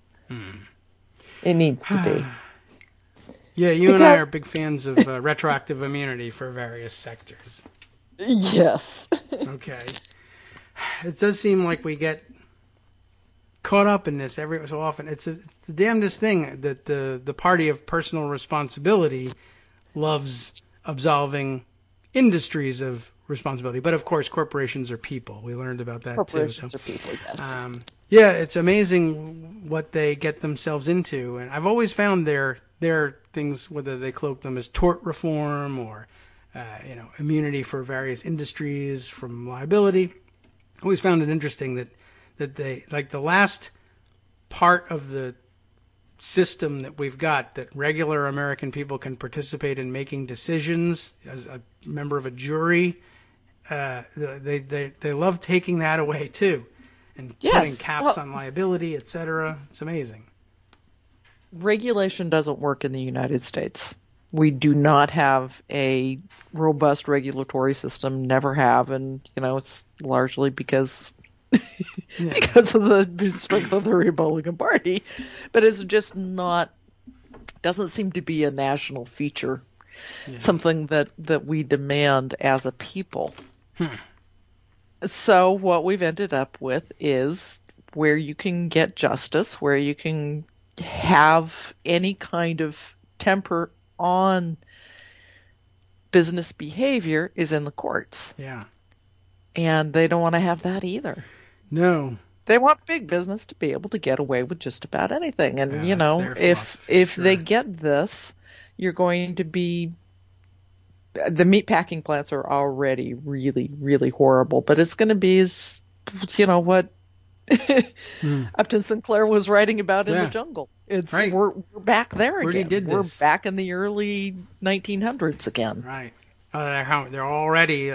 It needs to be. Yeah, you and I are big fans of retroactive immunity for various sectors. Yes. Okay. It does seem like we get caught up in this every so often. It's the damnedest thing that the party of personal responsibility loves absolving industries of responsibility. But of course, corporations are people. We learned about that Corporations too. Are people, yes. Yeah, it's amazing what they get themselves into, and I've always found their things, whether they cloak them as tort reform or immunity for various industries from liability. I always found it interesting that they, like, the last part of the system that we've got, that regular American people can participate in making decisions as a member of a jury. They love taking that away too, and putting caps on liability, etc. It's amazing. Regulation doesn't work in the United States. We do not have a robust regulatory system, never have, and it's largely because of the strength of the Republican Party. But it's just doesn't seem to be a national feature, something that we demand as a people. So what we've ended up with is where you can get justice, where you can have any kind of temper on business behavior is in the courts. Yeah. And they don't want to have that either. No. They want big business to be able to get away with just about anything. And, if they get this, you're going to be... The meatpacking plants are already really, really horrible, but it's going to be, what Upton Sinclair was writing about in The Jungle. It's right. We're back there again. We're back in the early 1900s again. Right. They're already,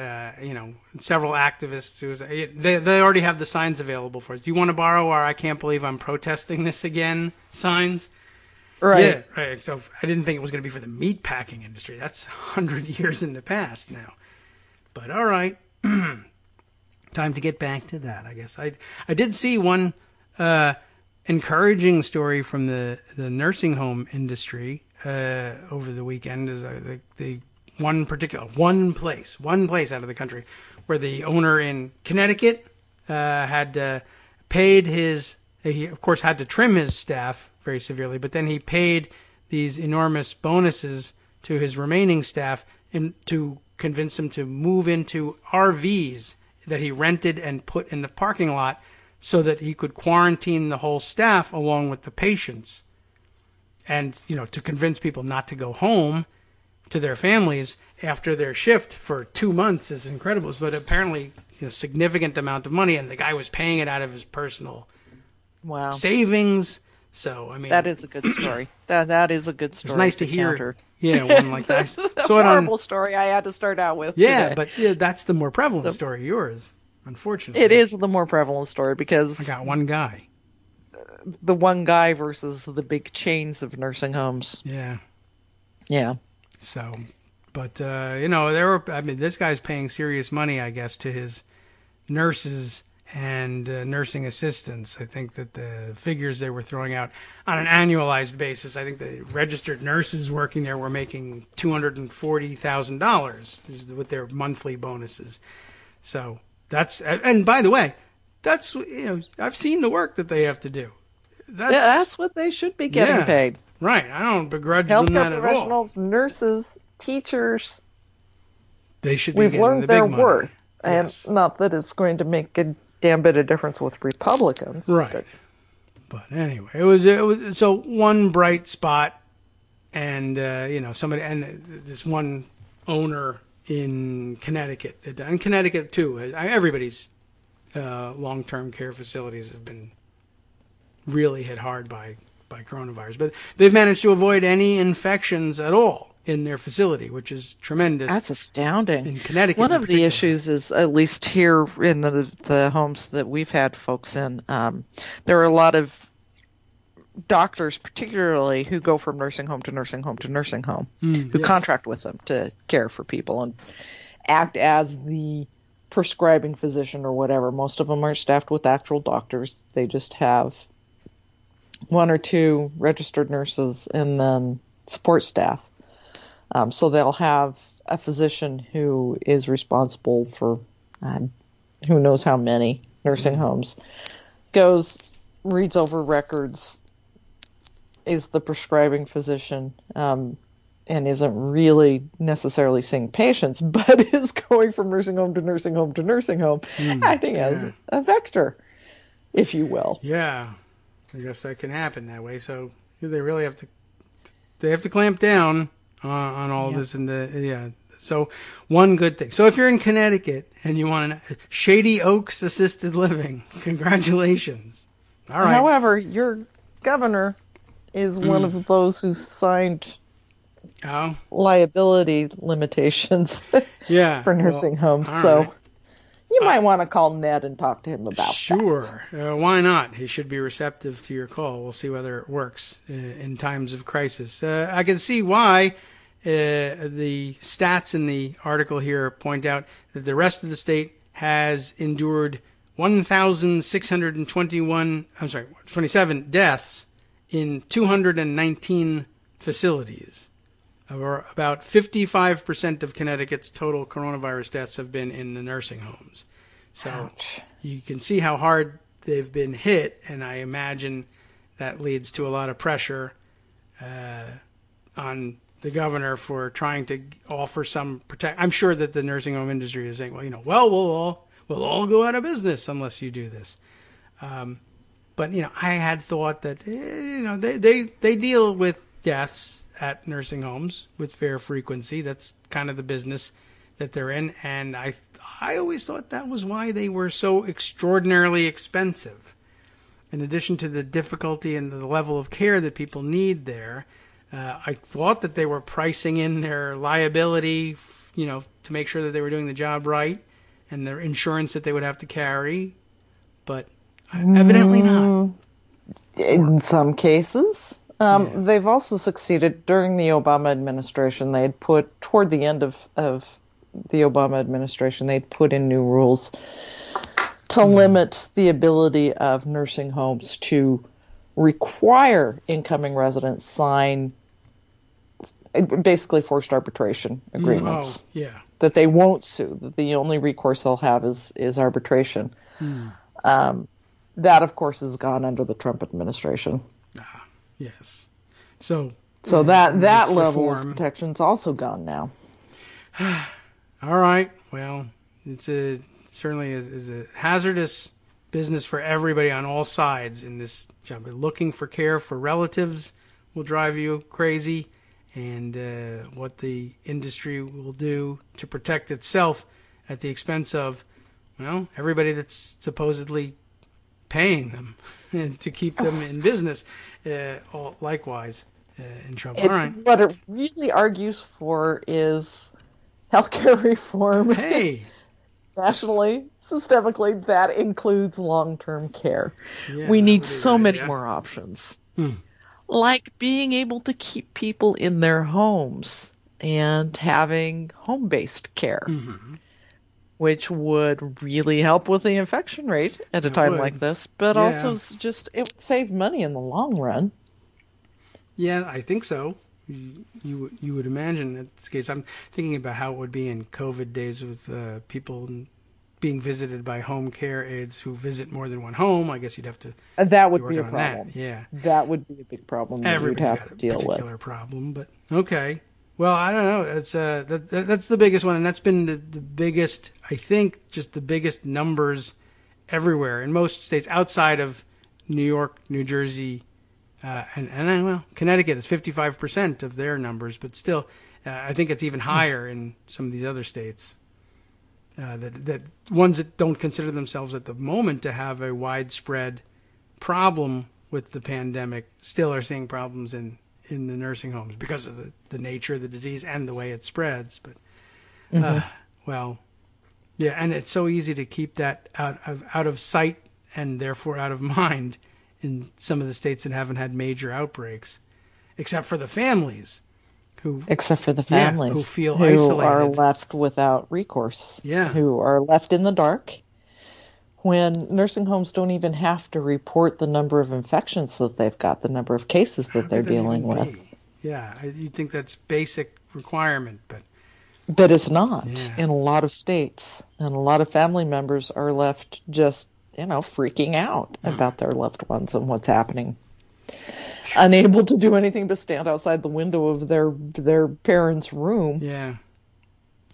several activists who they already have the signs available for us. Do you want to borrow our "I can't believe I'm protesting this again" signs? Right. Yeah, right. So I didn't think it was going to be for the meatpacking industry. That's 100 years in the past now. But all right. time to get back to that, I guess. I did see one encouraging story from the nursing home industry over the weekend. Is the one place out of the country where the owner in Connecticut had paid he of course had to trim his staff very severely, but then he paid these enormous bonuses to his remaining staff to convince them to move into RVs that he rented and put in the parking lot so that he could quarantine the whole staff along with the patients. And, to convince people not to go home to their families after their shift for 2 months is incredible. But apparently, significant amount of money, and the guy was paying it out of his personal savings. So, I mean, that is a good story. That is a good story. It's nice to hear. One like that. A horrible story I had to start out with. Yeah, today. But that's the more prevalent story. Yours, unfortunately, it is the more prevalent story because I got one guy. The one guy versus the big chains of nursing homes. Yeah. Yeah. So, but this guy's paying serious money, I guess, to his nurses and nursing assistants. I think that the figures they were throwing out on an annualized basis, I think the registered nurses working there were making $240,000 with their monthly bonuses. So and by the way, that's, I've seen the work that they have to do. That's what they should be getting paid. Right. I don't begrudge them that at all. Healthcare professionals, nurses, teachers. They should be We've getting learned the big their money. worth. Yes. And not that it's going to make a damn bit of difference with Republicans. Right. But anyway, it was so one bright spot, and somebody, and this one owner in Connecticut, and Connecticut too. Everybody's long-term care facilities have been really hit hard by coronavirus, but they've managed to avoid any infections at all in their facility, which is tremendous. That's astounding. In Connecticut, one of the issues is, at least here in the homes that we've had folks in, there are a lot of doctors, particularly, who go from nursing home to nursing home to nursing home, who contract with them to care for people and act as the prescribing physician or whatever. Most of them aren't staffed with actual doctors. They just have one or two registered nurses and then support staff. So they'll have a physician who is responsible for who knows how many nursing homes, goes, reads over records, is the prescribing physician, and isn't really necessarily seeing patients, but is going from nursing home to nursing home to nursing home, acting as a vector, if you will. Yeah, I guess that can happen that way. So they really have to clamp down on all of this, and so one good thing. So if you're in Connecticut and you want Shady Oaks Assisted Living, congratulations. All right. However, your governor is one of those who signed liability limitations for nursing homes. So right. you might want to call Ned and talk to him about that. Sure. Why not? He should be receptive to your call. We'll see whether it works in times of crisis. I can see why the stats in the article here point out that the rest of the state has endured 27 deaths in 219 facilities. About 55% of Connecticut's total coronavirus deaths have been in the nursing homes. So you can see how hard they've been hit, and I imagine that leads to a lot of pressure on the governor for trying to offer some protect. I'm sure that the nursing home industry is saying, we'll all go out of business unless you do this. But I had thought that they deal with deaths at nursing homes with fair frequency. That's kind of the business that they're in, and I always thought that was why they were so extraordinarily expensive. In addition to the difficulty and the level of care that people need there, I thought that they were pricing in their liability, to make sure that they were doing the job right, and their insurance that they would have to carry, but evidently not. In some cases. They've also succeeded during the Obama administration. They had put, toward the end of the Obama administration, they'd put in new rules to limit the ability of nursing homes to require incoming residents sign basically forced arbitration agreements. Oh, yeah. That they won't sue, that the only recourse they'll have is arbitration. That, of course, has gone under the Trump administration. Yes. So that level of protection's also gone now. All right. Well, it's certainly is a hazardous business for everybody on all sides in this job. Looking for care for relatives will drive you crazy, and what the industry will do to protect itself at the expense of, well, everybody that's supposedly paying them to keep them in business, all likewise in trouble. All right. What it really argues for is healthcare reform. Hey. Nationally, systemically, that includes long-term care. Yeah, we need so many more options. Hmm. Like being able to keep people in their homes and having home-based care, which would really help with the infection rate at a time like this, but also it would save money in the long run. Yeah, I think so. You would imagine that's the case. I'm thinking about how it would be in COVID days with people being visited by home care aides who visit more than one home. I guess you'd have to. That would be a problem. That. Yeah, that would be a big problem. Everybody's have got to a deal particular with. problem, but okay. Well, I don't know. It's that's the biggest one, and that's been the biggest. I think just the biggest numbers everywhere in most states outside of New York, New Jersey. And Connecticut is 55% of their numbers, but still, I think it's even higher in some of these other states. That ones that don't consider themselves at the moment to have a widespread problem with the pandemic still are seeing problems in the nursing homes because of the nature of the disease and the way it spreads. But well, yeah, and it's so easy to keep that out of sight and therefore out of mind in some of the states that haven't had major outbreaks, except for the families who feel isolated, are left without recourse, who are left in the dark, when nursing homes don't even have to report the number of infections that they've got, the number of cases that they're dealing with. Yeah, you'd think that's basic requirement, but it's not in a lot of states, and a lot of family members are left just freaking out about their loved ones and what's happening. Unable to do anything but stand outside the window of their parents' room. Yeah.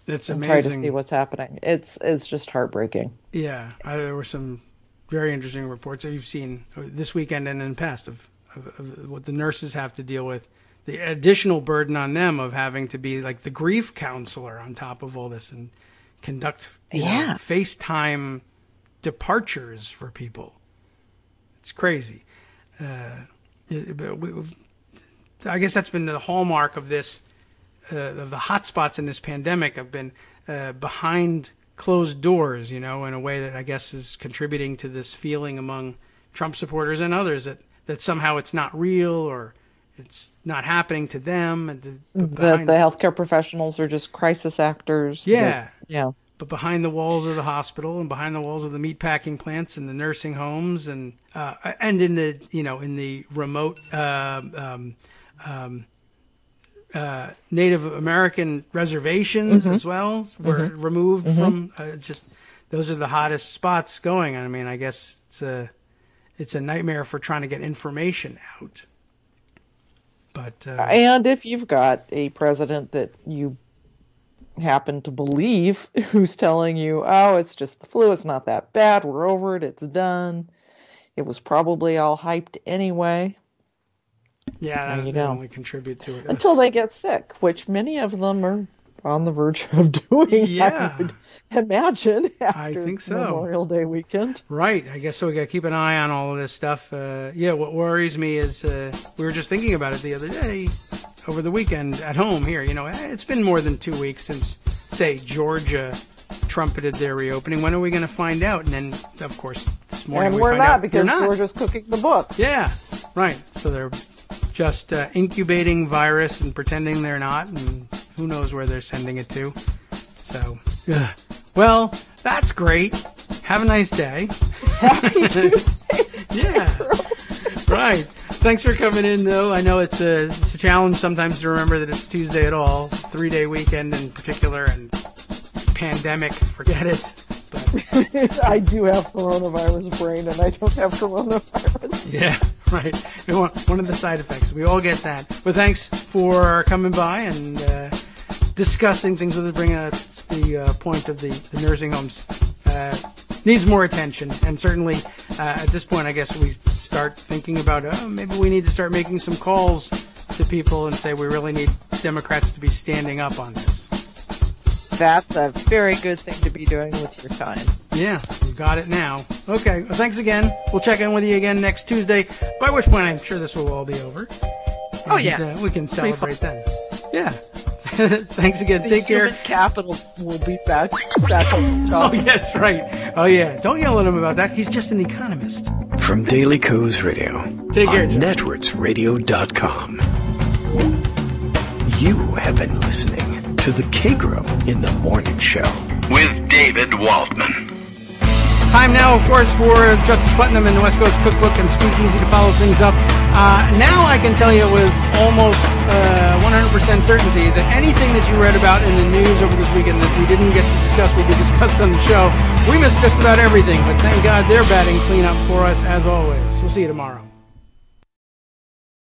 It's and amazing. Try to see what's happening. It's just heartbreaking. Yeah. There were some very interesting reports that you've seen this weekend and in the past of what the nurses have to deal with. The additional burden on them of having to be like the grief counselor on top of all this and conduct FaceTime departures for people. It's crazy. I guess that's been the hallmark of this, of the hotspots in this pandemic have been behind closed doors, in a way that I guess is contributing to this feeling among Trump supporters and others that somehow it's not real or it's not happening to them. That the healthcare professionals are just crisis actors. Yeah. But behind the walls of the hospital and behind the walls of the meatpacking plants and the nursing homes and in the in the remote Native American reservations as well were removed from just those are the hottest spots going. I mean, I guess it's a nightmare for trying to get information out. But and if you've got a president that you happen to believe who's telling you, oh, it's just the flu, it's not that bad, we're over it, it's done, it was probably all hyped anyway. Yeah, that only contribute to it. Until they get sick, which many of them are on the verge of doing. Yeah. I would imagine after I think so. Memorial Day weekend. Right. I guess so. We got to keep an eye on all of this stuff. What worries me is we were just thinking about it the other day over the weekend at home here. It's been more than 2 weeks since, say, Georgia trumpeted their reopening. When are we going to find out? And then, of course, this morning and we we're find not out because Georgia's cooking the books. Yeah, right. So they're just incubating virus and pretending they're not, and who knows where they're sending it to. So, well, that's great. Have a nice day. Happy Tuesday. Yeah. Right. Thanks for coming in, though. I know it's a challenge sometimes to remember that it's Tuesday at all. 3-day weekend in particular, and pandemic, forget it. But I do have coronavirus brain, and I don't have coronavirus. yeah, right. One of the side effects. We all get that. But thanks for coming by and discussing things with us, bringing up the point of the nursing homes. Needs more attention, and certainly at this point, I guess we start thinking about maybe we need to start making some calls to people and say we really need Democrats to be standing up on this. That's a very good thing to be doing with your time. Yeah, you got it now. Okay, well, thanks again. We'll check in with you again next Tuesday, by which point I'm sure this will all be over. Oh, And, yeah. we can celebrate then. Yeah. Thanks again. Take care. Human capital will be back on the Oh, top. yes, right. Oh, yeah. Don't yell at him about that. He's just an economist. From Daily Kos Radio Take care, on John. networksradio.com. You have been listening to the Kagro in the Morning Show. with David Waldman. Time now, of course, for Justice Putnam and the West Coast Cookbook and Speakeasy to follow things up. Now I can tell you with almost 100% certainty that anything that you read about in the news over this weekend that we didn't get to discuss will be discussed on the show. We missed just about everything, but thank God they're batting cleanup for us as always. We'll see you tomorrow.